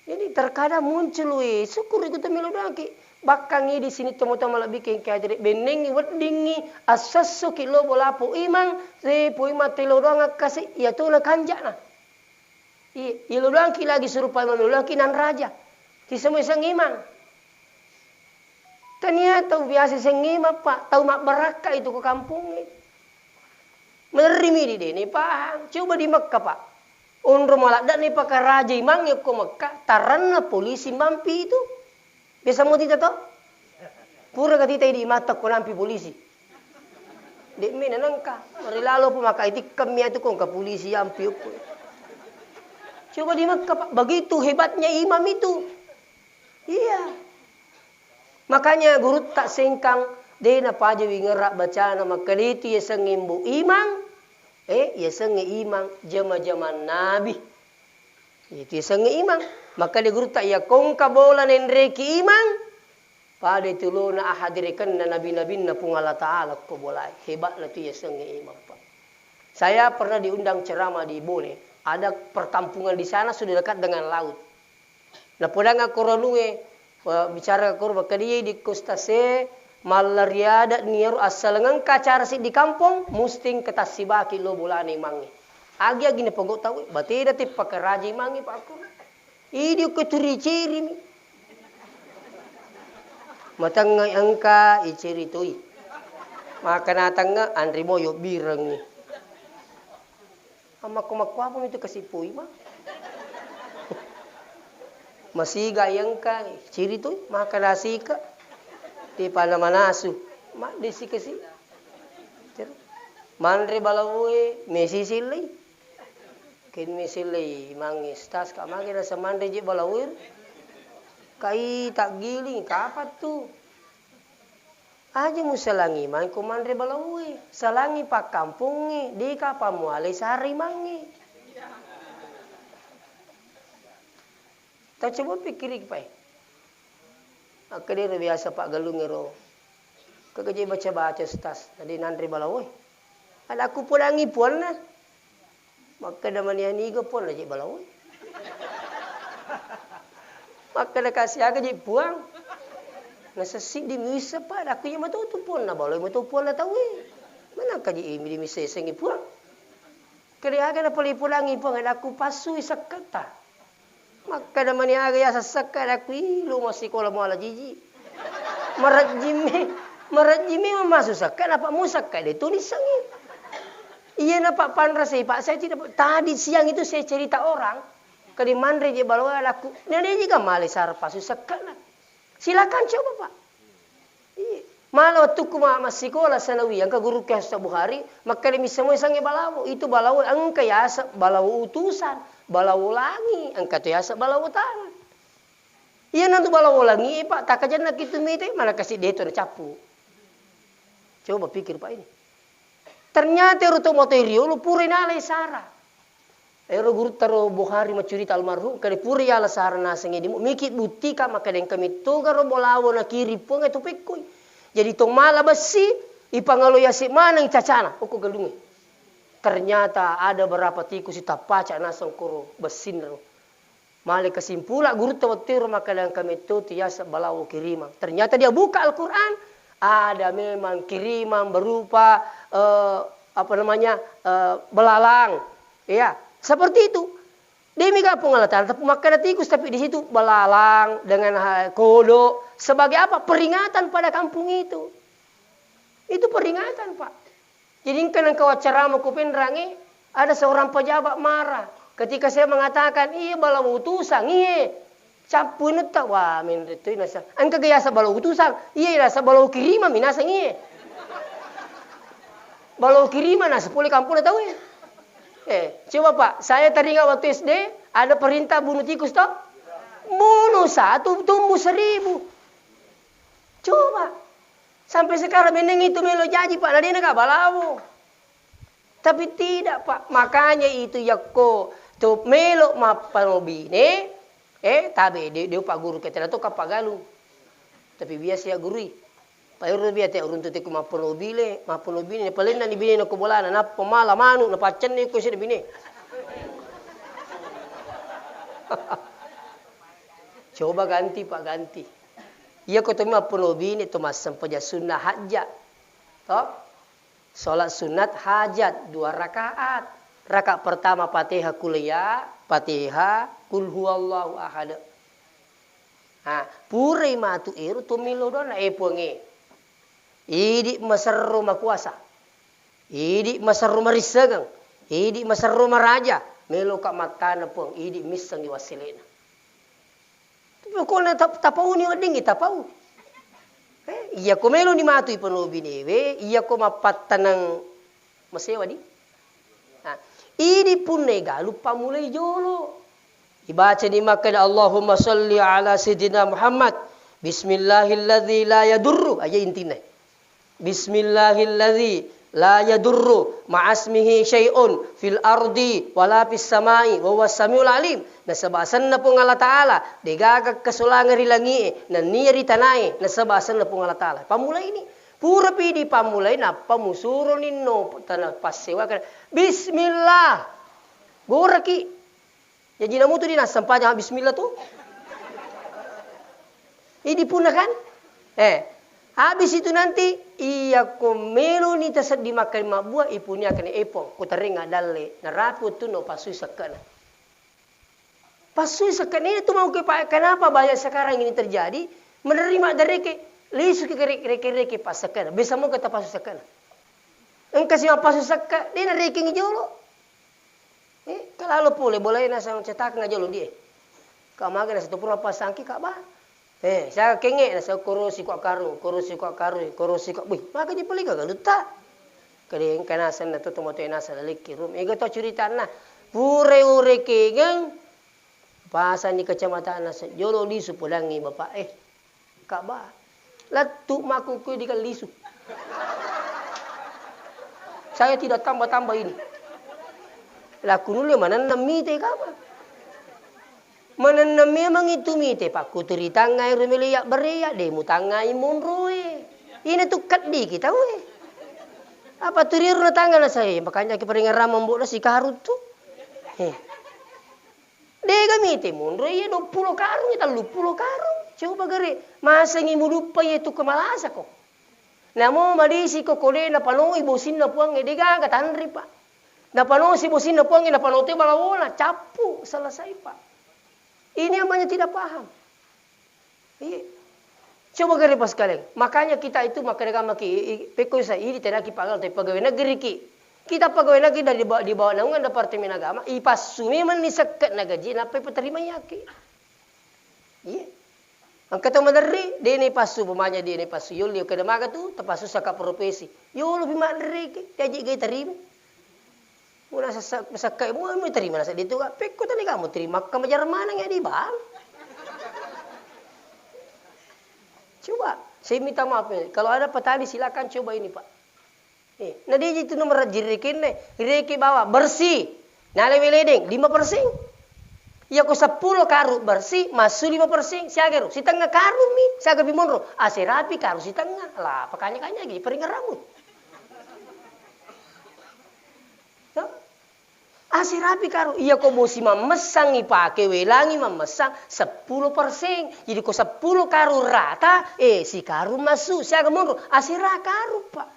Jadi terkadang muncul syukur ikut milu daki. Bakangi di sini teman-teman lebih ke kadri benengi wedingi asasu kilo bola pu imang si pu imang telo doang kasih ya tu nak kanjak nah. Ilo doang ki lagi suruh pa milu doang nan raja. Di semua sang imang. Ternyata biasa sang imang pak tahu mak beraka itu ke kampung ni. Menerimi di dini pak, coba di Mekah pak. Unro malak dan ni pakai raja imangnya ke Mekah, tarana polisi mampi itu. Biasa mau tidak tahu? Pura katita di mata ko nampi polisi. Dek mina nangka, mari lalu pemakai itu kami itu kong ke polisi ampi upo. Coba di Mekah pak, begitu hebatnya imam itu. Iya. Makanya guru tak sengkang. Dena paja wingerak baca nama kaliti ya sengimbu imang. Ya sengi imang jama-jaman nabi. Itu ya sengi imang. Maka dia guru tak ya kongka bola nendreki imang. Pada itu lo na ahadirikan na nabi-nabi na pung Allah Ta'ala ko bolai. Hebat lah tu ya sengi imang pak. Saya pernah diundang ceramah di Bone. Ada perkampungan di sana sudah dekat dengan laut. Nah podang aku ronue bicara kurba kadiye di Kostase. Malaria dat niaru asal ngang kacar si di kampung musting ketas si baki lo bulani mangi. Agi-agi ne pagok tahu. Batida ti pakaraji mangi pa ako. Idi ko ciri-ciri mi. Matangay angka iciri toy. Maka natanga andri moyo birang ni. Ama kumakwa po ito kasi puy ma. Masiga yang ka ciri toy. Maka nasika. Ti pala manasu. Ma desi kasi. Manre balawe mesisilay. Kin mesilay mangistas ka magina sa manre je balawir. Kai tak giling kapat tu. Aja mo salangi man kumandre balawe. Salangi pa kampungi di ka pamualay sari mangi. Tak coba pikirin pa eh. Akadero biasa pak galungero. Kagajay baca-baca stas. Tadi nandre balawe. Ada aku pun angipon na. Maka naman yan igo po na jay balawe. Maka nakasih aga jay buang. Nasa di misa pa. Ako yung matutupon na balawe. Matupon na tawi. Mana ka jay imi di misa isang ipuang. Kaya aga na palipon ang ipuang. Ako pasu isa kata. Maka naman yan aga ya sasakan. Ako lumasi ko lang mo ala jiji. Marajimi mamasusakkan. Apa musakkan? Itu nisangin. Iya na Pak Panrasai, Pak saya tidak. Tadi siang itu saya cerita orang. Kadi mandre je balawa aku. Nene juga malisar pasusakkan. Silakan coba Pak. Iya. Malah waktu ku masih sekolah sanawi yang ke guru ke Bukhari, maka demi semua sange balawo. Itu balawo angka yasa balawo utusan, balawo langi, angka tu yasa balawo tangan. Iya nanti balawo langi Pak, tak kajan nak itu mite mana kasih dia tu na capu. Coba pikir Pak ini. Ternyata ruto motorio lu puri nalai sara. Ero guru taro Bukhari macurita almarhum kali puri ala sara nasenge dimu mikit butika maka den kami toga ro bolawo na kiri pong itu pekoi. Jadi tong mala besi ipangalo yasi manang cacana uko galungi. Ternyata ada berapa tikus itapaca nasang koro besin ro. Male kesimpula guru tawatiro maka den kami to tiasa balawo kirima. Ternyata dia buka Al-Qur'an. Ada memang kiriman berupa belalang, ya seperti itu. Demi pengalatan, tapi makan tikus tapi di situ belalang dengan kodok sebagai apa? Peringatan pada kampung itu. Itu peringatan Pak. Jadi kan engkau ceramah kupenrangi ada seorang pejabat marah ketika saya mengatakan iya bala utusan iya. Campun tak wah min itu nasa. Angka gaya sa balau utusan. Iya nasa balau kirima minasa iya. Balau kirima nasa puli kampung na tahu ya. Coba Pak, saya teringat waktu SD ada perintah bunuh tikus toh. Bunuh satu tumbuh 1000. Coba. Sampai sekarang meneng itu melo janji Pak, nadina ka balau. Tapi tidak Pak, makanya itu yakko to melo mapanobine. Tabe dia Pak guru kita tu kapagalu. Tapi biasa ya guru. Pak guru biasa urun tu teku maponobile ni paling ni bini nak bolana na pemala manu na pacen ni ko si bini. Coba ganti Pak ganti. Iya ko tumi maponobile tu masam paja sunnah hajat. Toh? Salat sunat hajat 2 rakaat. Rakaat pertama Fatihah kuliah, Fatihah kul huwallahu ahad. Pure matu eru tumilo dona eponge. Idi maserro makuasa. Idi maserro marisagang. Idi maserro maraja. Melo ka matana pong idi misang iwasilena. Tapi ko na tapau ni oding itapau. Iya ko melo ni matu iponobi newe, iya ko mapatanang masewa di. Ini pun nega lupa mulai jolo. Dibaca di makan Allahumma salli ala Sayyidina Muhammad. Bismillahilladzi la yadurru. Aja intinya. Bismillahilladzi la yadurru ma'asmihi syai'un fil ardi wala fis samai wa huwas samiul alim. Nasabasan na po Allah Ta'ala. Digagag kasulangan rilangi na niyari tanay. Nasabasan na po Allah Ta'ala. Pamulay ini. Pura pidi pamulay na pamusuro ninno tanah pasewa kan. Bismillah. Goraki. Jadi namu tu di nasampanya bismillah tu. Ini pun kan? Habis itu nanti iya komelo ni tasad dimakan mabua ipunya kena epong. Ku teringa dalle narapu tu no pasui sekana. Pasui sekana ini tu mau ke kenapa banyak sekarang ini terjadi menerima dari ke lisu ke reke pas sekana. Bisa mau kata pasui sekana. Engkau sih pasui sekana dia reke ngijolo. Kalau boleh nasang cetak ngajolo dia. Kau makan satu pura pasangki kak bah. Saya kengek na sa korosi ko karu, korosi ko. Wih, maka di peliga galuta. Kadang kanasan na to tomato nasa leki rum. Ego to cerita na. Pure kegeng. Pasan di kecamatan na sa jolo lisu pulangi bapak kak ba. Latu makuku di lisu. Saya tidak tambah-tambah ini. Laku nuli mana namite kama. Mana memang itu mite pak kuturi tangai rumeliak beria demu tangai monroe. Ini tuh kat di kita we. Apa turir na tangan saya makanya keperingan ramam bola si karut tuh. Dega mite monroe ya 20 karung ya 30 karung. Coba gere masa ngimu lupa ya itu kemalasa kok. Namo madisi ko kole na panoi bosin na puang dega ga tanri pak. Na panoi si bosin na puang na panote balawona capu selesai pak. Ini namanya tidak paham. Iya. Coba gari pas kalian. Makanya kita itu makanya pekoi saya ini tidak kipagal tapi pegawai negeri ki. Kita pegawai negeri dari di bawah naungan Departemen Agama. Ipas sumi menisekat nagaji napa peterima yaki. Iya. Angkat madari dia ni pasu pemanya dia ni pasu yul dia kedemaga tu terpasu saka profesi. Yo lebih madari ki jadi gay terima. Mula sakai mo terima nasa dito ka. Peko tadi kamu terima ka Jerman nga di bang. Coba, saya minta maaf nih. Kalau ada petani silakan coba ini pak. Nah dia itu nomor jirikin nih, reki bawa bersih. Nale weledeng 5%. Ya ko 10 karung bersih masuk 5%. Siaga si tengah karung mi, siaga bimonro. Aserapi karung si tengah. Lah, pakanya gitu peringat rambut. Asirapi karu, iya ko bosi mamesang ipake welangi mamesang 10%. Jadi ko 10 karu rata, si karu masuk, siaga monro, asira karu pak.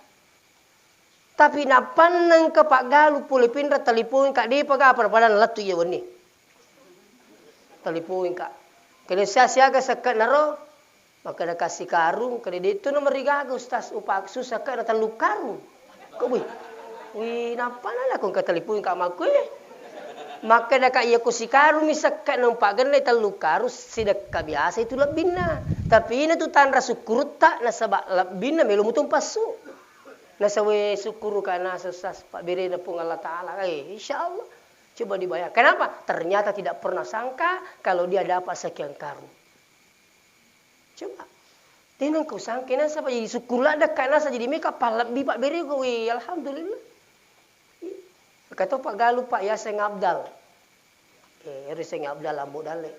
Tapi napanang ke Pak Galuh pule pindra telipon kak dia paga apa padan latu ya wani. Telipon kak. Kene siaga sekat naro, maka ada kasih karung, kene dia itu nomor rigaga ustaz upak susah kak datang lu karung. Kok wih, napa lah kung katalipun ka maku Maka na kaya ko si karu misak ng paganay talu karu sidak kabiasa itu lebih na. Tapi ini tu tanra sukuru tak na sabak lebih na melu mutong pasu. Na sawe sukuru ka na sasas pak beri na pung Allah Taala. Insyaallah coba dibayar. Kenapa? Ternyata tidak pernah sangka kalau dia dapat sekian karu. Coba. Tenang kau sangka na sabak jadi sukuru ada kana saja di meka palap bi pak beri ko alhamdulillah. Kata Pak Galuh Pak ya saya ngabdal. Harus saya ngabdal ambo dale.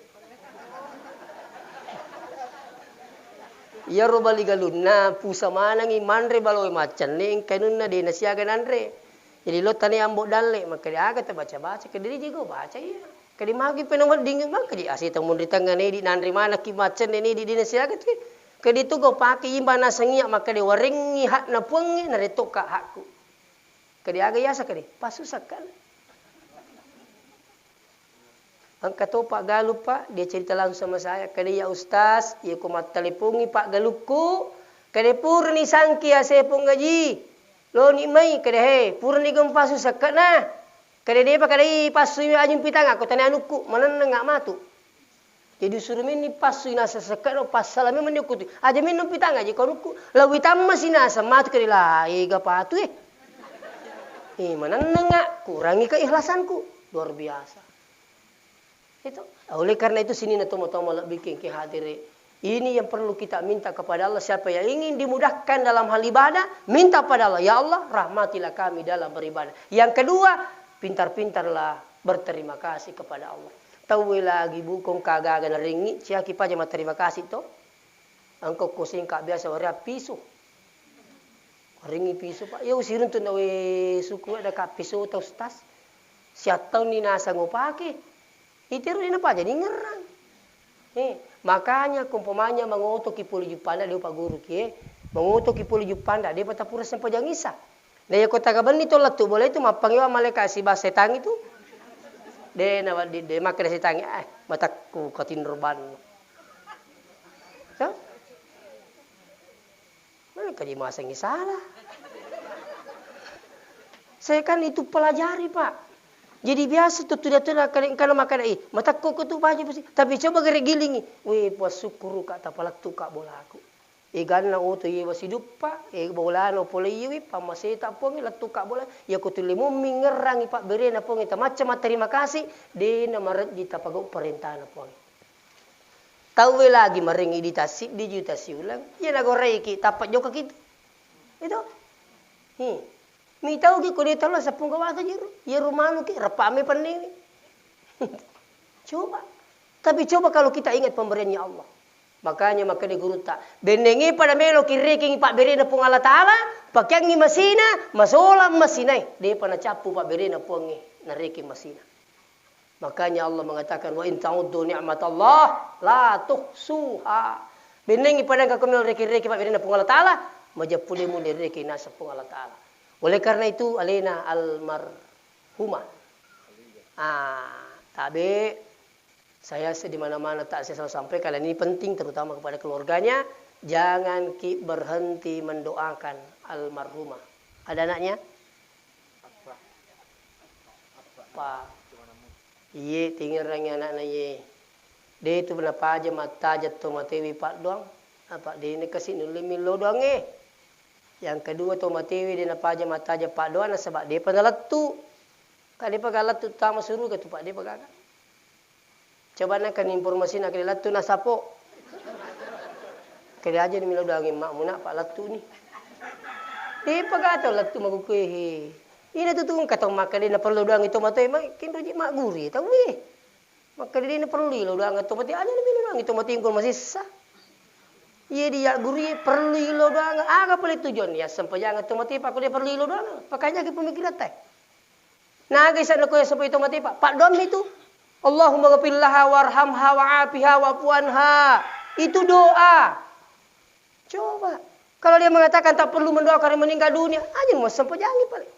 Ya robali galuna pusa manang imandre baloy macan ning kanun na din siaga nandre. Jadi lo tani ambo dale maka dia kata baca-baca ke diri juga baca ya. Kadi magi penong dingin maka di asita mun ditangga ni di nandre mana ki macan ni di siaga tu. Kadi tu go paki imbana sangia maka dia waringi hak na puangi na retok ka hakku. Kadi aga yasa kadi pasusakan. Ang kato Pak Galuh Pak, dia cerita langsung sama saya. Kadi ya Ustaz, ya ko matelepongi Pak Galuh ko. Kadi purni sangki ase pong gaji. Lo ni mai kadi he, purni gem pasusakan na. Kadi dia pa kadi pasu ajin pitang ako tani anuku, manan nga matu. Jadi suruh mini pasu nasa sakan o pasalami menyukuti. Aja minum pitang aja konuku. Lawi tamma sinasa matu kadi la, ega patu mana nengak kurangi keikhlasanku luar biasa itu oleh karena itu sini na tomo-tomo bikin ke hadir ini yang perlu kita minta kepada Allah. Siapa yang ingin dimudahkan dalam hal ibadah minta pada Allah, ya Allah rahmatilah kami dalam beribadah. Yang kedua pintar-pintarlah berterima kasih kepada Allah. Tahu lagi bukong kagagan ringi siaki paja terima kasih to angko kusing kak biasa waria pisu ringi piso pak, yo sirun tu nawe suku ada kap piso atau tas, siatau ni nasa ngopake, itiru ni napa jadi ngerang, makanya kumpamanya mengoto kipuli jupana dia pak guru kie, Mengutuk ipuli jupanda, dia patapura sampai jangisa. Dia kota kaban itu letu boleh itu mapangiwa malaikat si basetang itu. Dia makan setang mataku katinurban. So? Mana kaji masa yang salah. Saya kan itu pelajari Pak. Jadi biasa tuh tidak kalau makan mataku tu baca tapi coba geregilingi. Wih pas syukur kata palak tu kak bola aku. Igan na uto ye wasidup pa, bola no pole yewi pa maseta pongi latu kak bola. Ya ko tulimo mingerang ipa bere na pongi ta macam terima kasih de na maret di tapago perintah na pongi. Tahu lagi maringi di jutasi ulang. Ya nagorei ki tapat joka gitu. Itu. Mi tahu ki ko dito la sa punggawa ka jiro. Ya rumano ki rapame pandini. Coba. Tapi coba kalau kita ingat pemberiannya Allah. Makanya maka di guru tak bendengi pada melo kiriking pak berena pung Allah Taala pakai ngi masina masolam masinai dia pada capu pak berena pungi nariki masina. Makanya Allah mengatakan wa in ta'uddu ni'matallah la tuhsuha. Bendengi pada ka kumel reki pak berena pung Allah Taala majapuli mu reki nasa pung Allah Taala. Oleh karena itu alena almarhumah. Tabe saya di mana-mana tak saya selalu sampaikan ini penting terutama kepada keluarganya, jangan berhenti mendoakan almarhumah. Ada anaknya? Apa? Iya, tinggal orangnya anak-anak ye. Dia itu kenapa aja mata jatuh matewi pak doang. Apa dia ini kasih nulimi lo doang Yang kedua tu matewi dia napa aja mata aja pak doang sebab dia pengalat tu. Kalau dia pengalat tu tak suruh ke tu pak dia pengalat. Coba nak informasi nak kena latu nasapo. Kena aja ni milo dangi mak muna pak latu ni. Pagato latu magukuhi. Ina tutung katong makan dia perlu doang itu mati mak kin ruji mak guri tahu ni. Maka dia ni perlu lo doang itu mati aja ni milo doang itu mati informasi sah. Ye dia guri perlu lo doang aga boleh tujuan ya sampai jangan itu mati pak dia perlu lo doang. Pakanya ke pemikiran teh. Nah guys ada ko sampai itu mati pak dom itu. Allahumma ghafir laha warhamha wa'afiha wa'fuanha. Itu doa. Coba. Kalau dia mengatakan tak perlu mendoakan meninggal dunia, aja mau sampai jangan paling.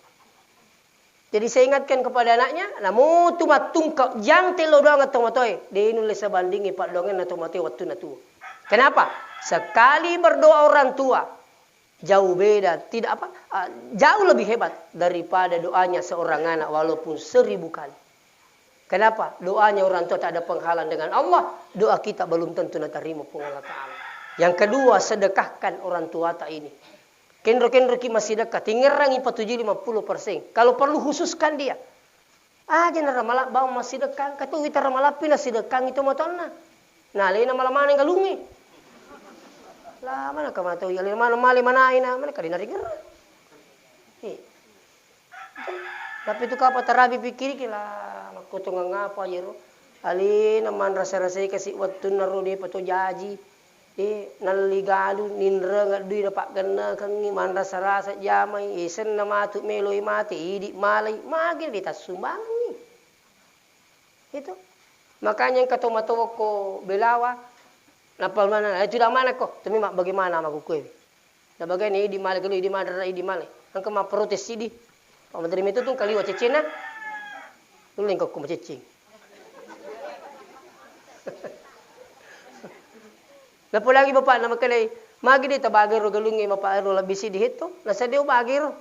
Jadi saya ingatkan kepada anaknya, namu tu matungkap jang telo doang atau matoi. Dia nulis sebandingi pak dongen atau matoi waktu natu. Kenapa? Sekali berdoa orang tua jauh beda, tidak apa? Jauh lebih hebat daripada doanya seorang anak walaupun 1000 kali. Kenapa? Doanya orang tua tak ada penghalang dengan Allah. Doa kita belum tentu nak terima pun Allah Ta'ala. Yang kedua, sedekahkan orang tua tak ini. Kendro-kendro ki masih dekat. Tinggerangi 47-50%. Kalau perlu khususkan dia. Jangan ramalap bau masih dekat. Kata kita ramalapin masih dekat itu matonna. Nah, lena malamana yang galungi. Lah, mana ka matau ya lena mali manaina, mana ka dinaringar. Tapi itu kapa tarabi pikir kila. Kutungan ngapa jero ali naman rasa-rasa kasih waktu naru dia pato jaji naligalu ninra ngadu dapat kena kangi man rasa-rasa jamai isen nama tu meloi mati idi malai magin kita sumbangi itu makanya kata matoko belawa napal mana tidak mana kok tapi mak bagaimana mak kue nah bagaimana idi malai kalau idi malai angka mak protes idi pak menteri itu tuh kali wacecena lu lingkok ku macicing. Lapo lagi bapak nama kalay magi di tabagay ro galungi mapaero labisi di hito. Nasa dio bagi ro.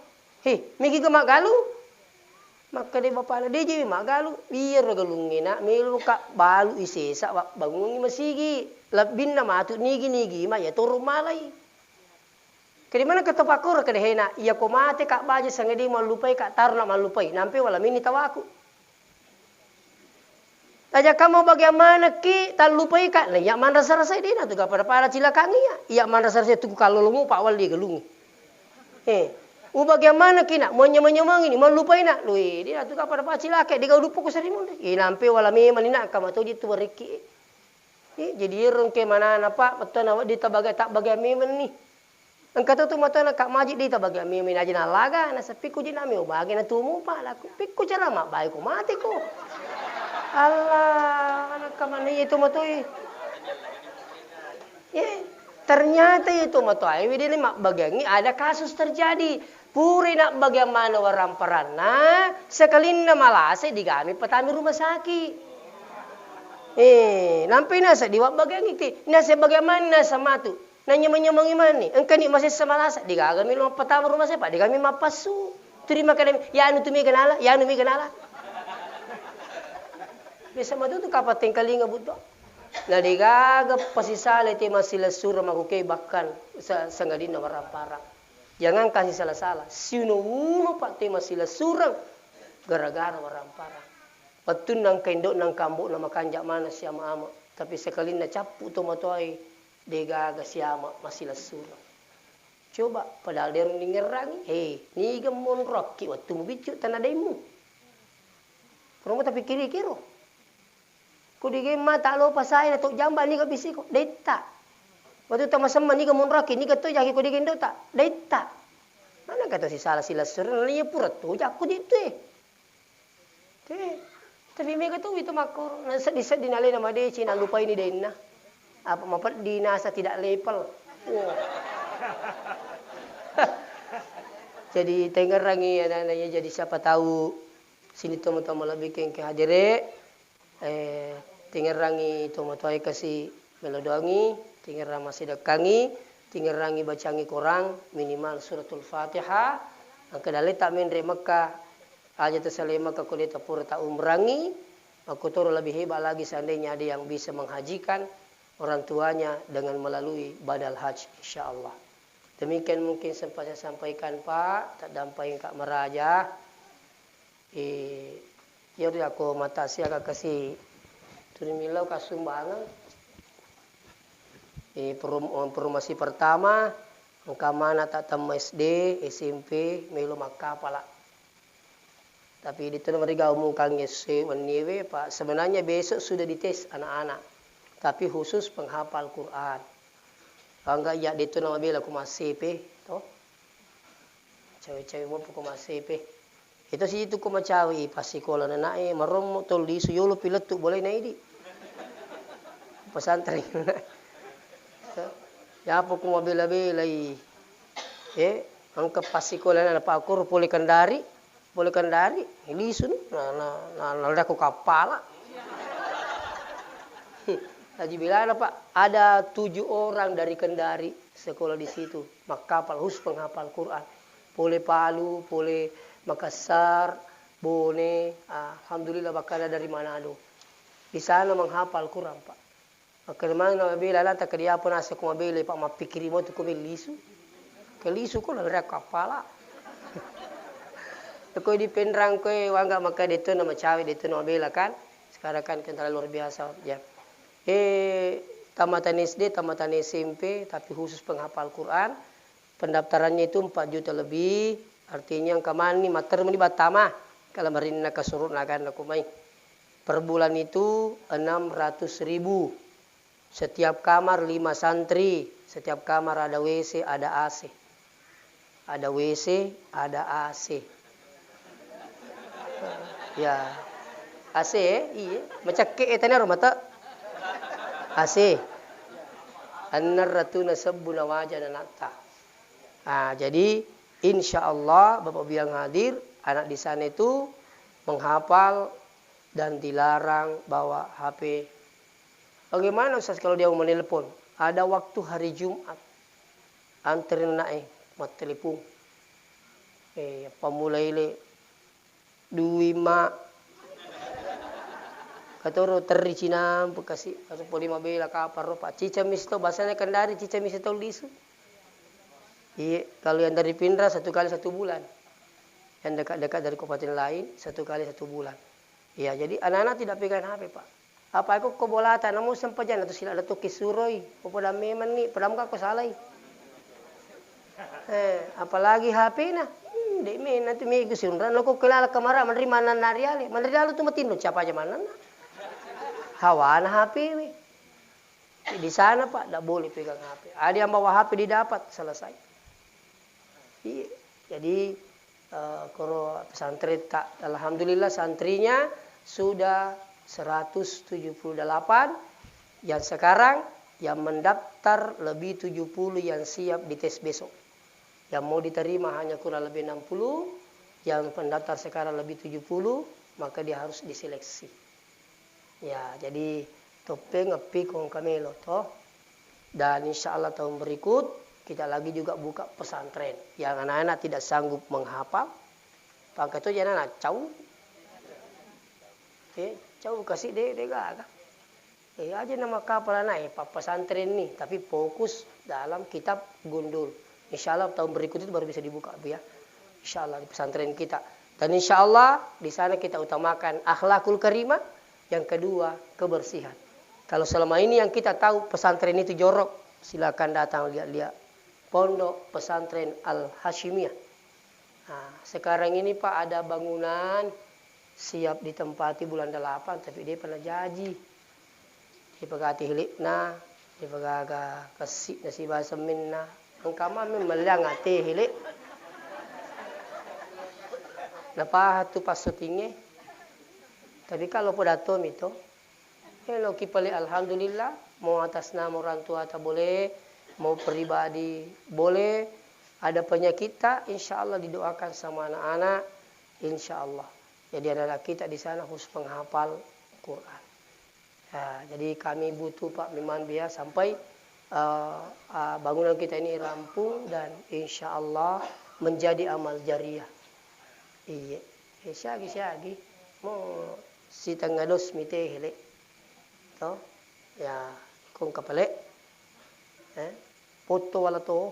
Migi ka magalu. Maka di bapak na di jiwi magalu. Iya ro galungi na milo ka balu isesa bangungi masigi. Labin na matu nigi ma ya turu malay. Kadi mana katapakur kada hena iya ko mate ka baje sangedi malupai ka taru na malupai. Nampi wala mini tawaku. Aja kamu bagaimana ki tak lupai kak, ya man rasa-rasa dia na tu pada para cilakangi ya man rasa-rasa tu kalau lumu pak wal dia gelungi. Bagaimana ki nak menyemangi ni melupai nak, lui dia tu pada para cilaka dia lupa ku sarimun. Nampe wala me manina kamu tu dia tu beriki. Jadi rong ke mana napa betul nak dia tabaga tak bagai memen ni. Angkat tu mata nak kak majid dia tabaga memen aja na laga na sepi ku jina me bagi na tumu pak laku pikku cara mak baik ku mati ku. Allah, anak kamane itu matoi. Ternyata itu matoai ini mak bagangi ada kasus terjadi. Puri nak bagaimana warang perana sekalin na malase digami petami rumah sakit. Nampi nasa diwak bagangi ti. Nasa bagaimana sama tu. Nanya menyemang ni. Engkau ni masih semalasa digami rumah petami rumah sakit. Digami mapasu. Terima kasih. Ya anu tu mi kenala. Ya anu mi kenala. Bisa matu tu kapat tingkalinga buto. Na digaga pasisala ti masila sura makukay bakkan sa sangadin na warang-parang. Jangan kasih salah-salah. Sino uno pak tema sila surang gara-gara warang-parang. Patun nang kaindok nang kambo na makanjak mana siya maama. Tapi sekali na capu to matoy degaga siya masila surang. Coba padahal dia ngerangi. Ni gamon rocky waktu mo bicu tanadaimu. Pero mo tapi kiri-kiro. Kudigay mata lo pasay na to jamba ni ka bisiko. Deta. Waktu sama-sama ni gamon rocky ni kato jaki kudigay dota. Deta. Mana kata si salah sila surang ni pura to jakku dito Tapi mereka tu itu makor. Nasa dinalay nama dia Cina lupa ini dena. Apa mapat dinasa tidak lepel. Jadi tengerangi anak-anaknya jadi siapa tahu sini tomo-tomo lebih ke hadire. Tengerangi tomo-tomo kasih melodoangi, tengerang masih dekangi, tengerangi bacangi korang minimal suratul Fatihah. Ang kadali tak min Mekah aja tersalema ke kudeta pura tak umrangi. Aku turun lebih hebat lagi seandainya ada yang bisa menghajikan orang tuanya dengan melalui badal haji insyaallah. Demikian mungkin sempat saya sampaikan Pak, tak dampai Kak Meraja. Ya aku mata saya kasih turimilau kasumbangan. Informasi pertama, mana tak tamu SD, SMP, melo makapala. Tapi dito naman rigaw mong kang waniwe Pak. Sebenarnya besok sudah dites anak-anak. Tapi khusus penghafal Quran. Enggak ya dito na mabila kumasepe, to. Cewek-cewek mo kumasepe. Ito si itu kumacawi pasikola na nae marom mo tol di suyolo pilet tu boleh na idi. Pesantren. Ya po kumabila-bila ang kapasikola na napakuro boleh kendari, ilisun na nalda ko kapala. Haji bilang Pak, ada 7 orang dari Kendari sekolah di situ. Makapal khusus penghafal Quran. Boleh Palu, boleh Makassar, Bone. Alhamdulillah bahkan ada dari Manado. Di sana menghafal Quran Pak. Maka mana nabila lata kedia pun asa ko mabili Pak mapikiri mo to ko lisu. Kelisu ko la kapala. Ko di penrang ko wangga maka dito na macawi dito na mabila kan. Sekarang kan kental luar biasa ya. Tamatan SD, tamatan SMP, tapi khusus penghafal Quran. Pendaftarannya itu 4 juta lebih. Artinya yang kemana nih mater meni batama. Kalau marina kasurut nakan aku main. Per bulan itu 600.000. Setiap kamar 5 santri. Setiap kamar ada WC, ada AC. Ada WC, ada AC. Ya. AC iya. Macam ke etana rumah tak? AC. An-narratuna sabbuna wajana nata. Jadi insya Allah Bapak bilang hadir anak di sana itu menghafal dan dilarang bawa HP. Bagaimana Ustaz kalau dia mau menelpon? Ada waktu hari Jumat. Anterin naik mat telepon. Pamulai le duima katoro terri Cina bekasi atau poli mabela kapar Pak cica misto bahasanya Kendari cica misto lisu. Iya, kalau yang dari Pindra 1 kali 1 bulan. Yang dekat-dekat dari kabupaten lain 1 kali 1 bulan. Iya, jadi anak-anak tidak pegang HP, Pak. Apa aku kebolatan namun sempajan atau sila dato kisuroi, popoda meman ni, padam ka ko salai. Apalagi HP na. Dek me nanti me gusunran lo ko kelala kamara mandri manan nariale. Mandri lalu tu matindo siapa aja manan. Hawana HP we. Di sana Pak tidak boleh pegang HP. Ada yang bawa HP didapat selesai. Iya. Jadi kalau pesantren tak, alhamdulillah santrinya sudah 178. Yang sekarang Yang mendaftar lebih 70 yang siap dites besok. Yang mau diterima hanya kurang lebih 60. Yang pendaftar sekarang lebih 70. Maka dia harus diseleksi. Ya, jadi topeng ngepi kong kamelo toh. Dan insya Allah tahun berikut kita lagi juga buka pesantren. Yang anak-anak tidak sanggup menghafal. Pakai itu jangan anak cau. Cau kasih deh gak. Aja nama kapal anak pesantren nih, tapi fokus dalam kitab gundul. Insya Allah tahun berikut itu baru bisa dibuka, Bu ya. Insya Allah di pesantren kita. Dan insya Allah di sana kita utamakan akhlakul karimah. Yang kedua kebersihan. Kalau selama ini yang kita tahu pesantren itu jorok, silakan datang lihat-lihat pondok pesantren Al Hashimiyah. Nah, sekarang ini Pak ada bangunan siap ditempati bulan 8, tapi dia pernah janji. Dipagati hilik na, dipagaga kasih nasi basamin na, ang kama memelang ate hilik. Napahat tu pasutingnya. Tapi kalau podatom itu, hello kipali alhamdulillah, mau atas nama orang tua tak boleh, mau pribadi boleh, ada penyakit tak, insya Allah didoakan sama anak-anak, insya Allah. Jadi anak-anak kita di sana khusus penghafal Quran. Nah, jadi kami butuh Pak Miman biar sampai bangunan kita ini rampung dan insya Allah menjadi amal jariah. Iya, siagi mau si tanggalos mite hele, to ya kung kapale, foto wala to,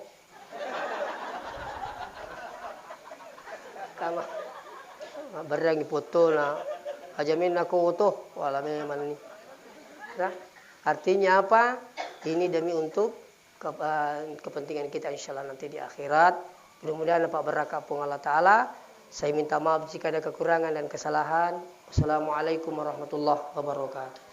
kama barang foto na ajamin aku to wala memang ni. Nah, artinya apa? Ini demi untuk kepentingan kita insya Allah nanti di akhirat. Mudah-mudahan dapat berkah Allah Ta'ala. Saya minta maaf jika ada kekurangan dan kesalahan. Wassalamualaikum warahmatullahi wabarakatuh.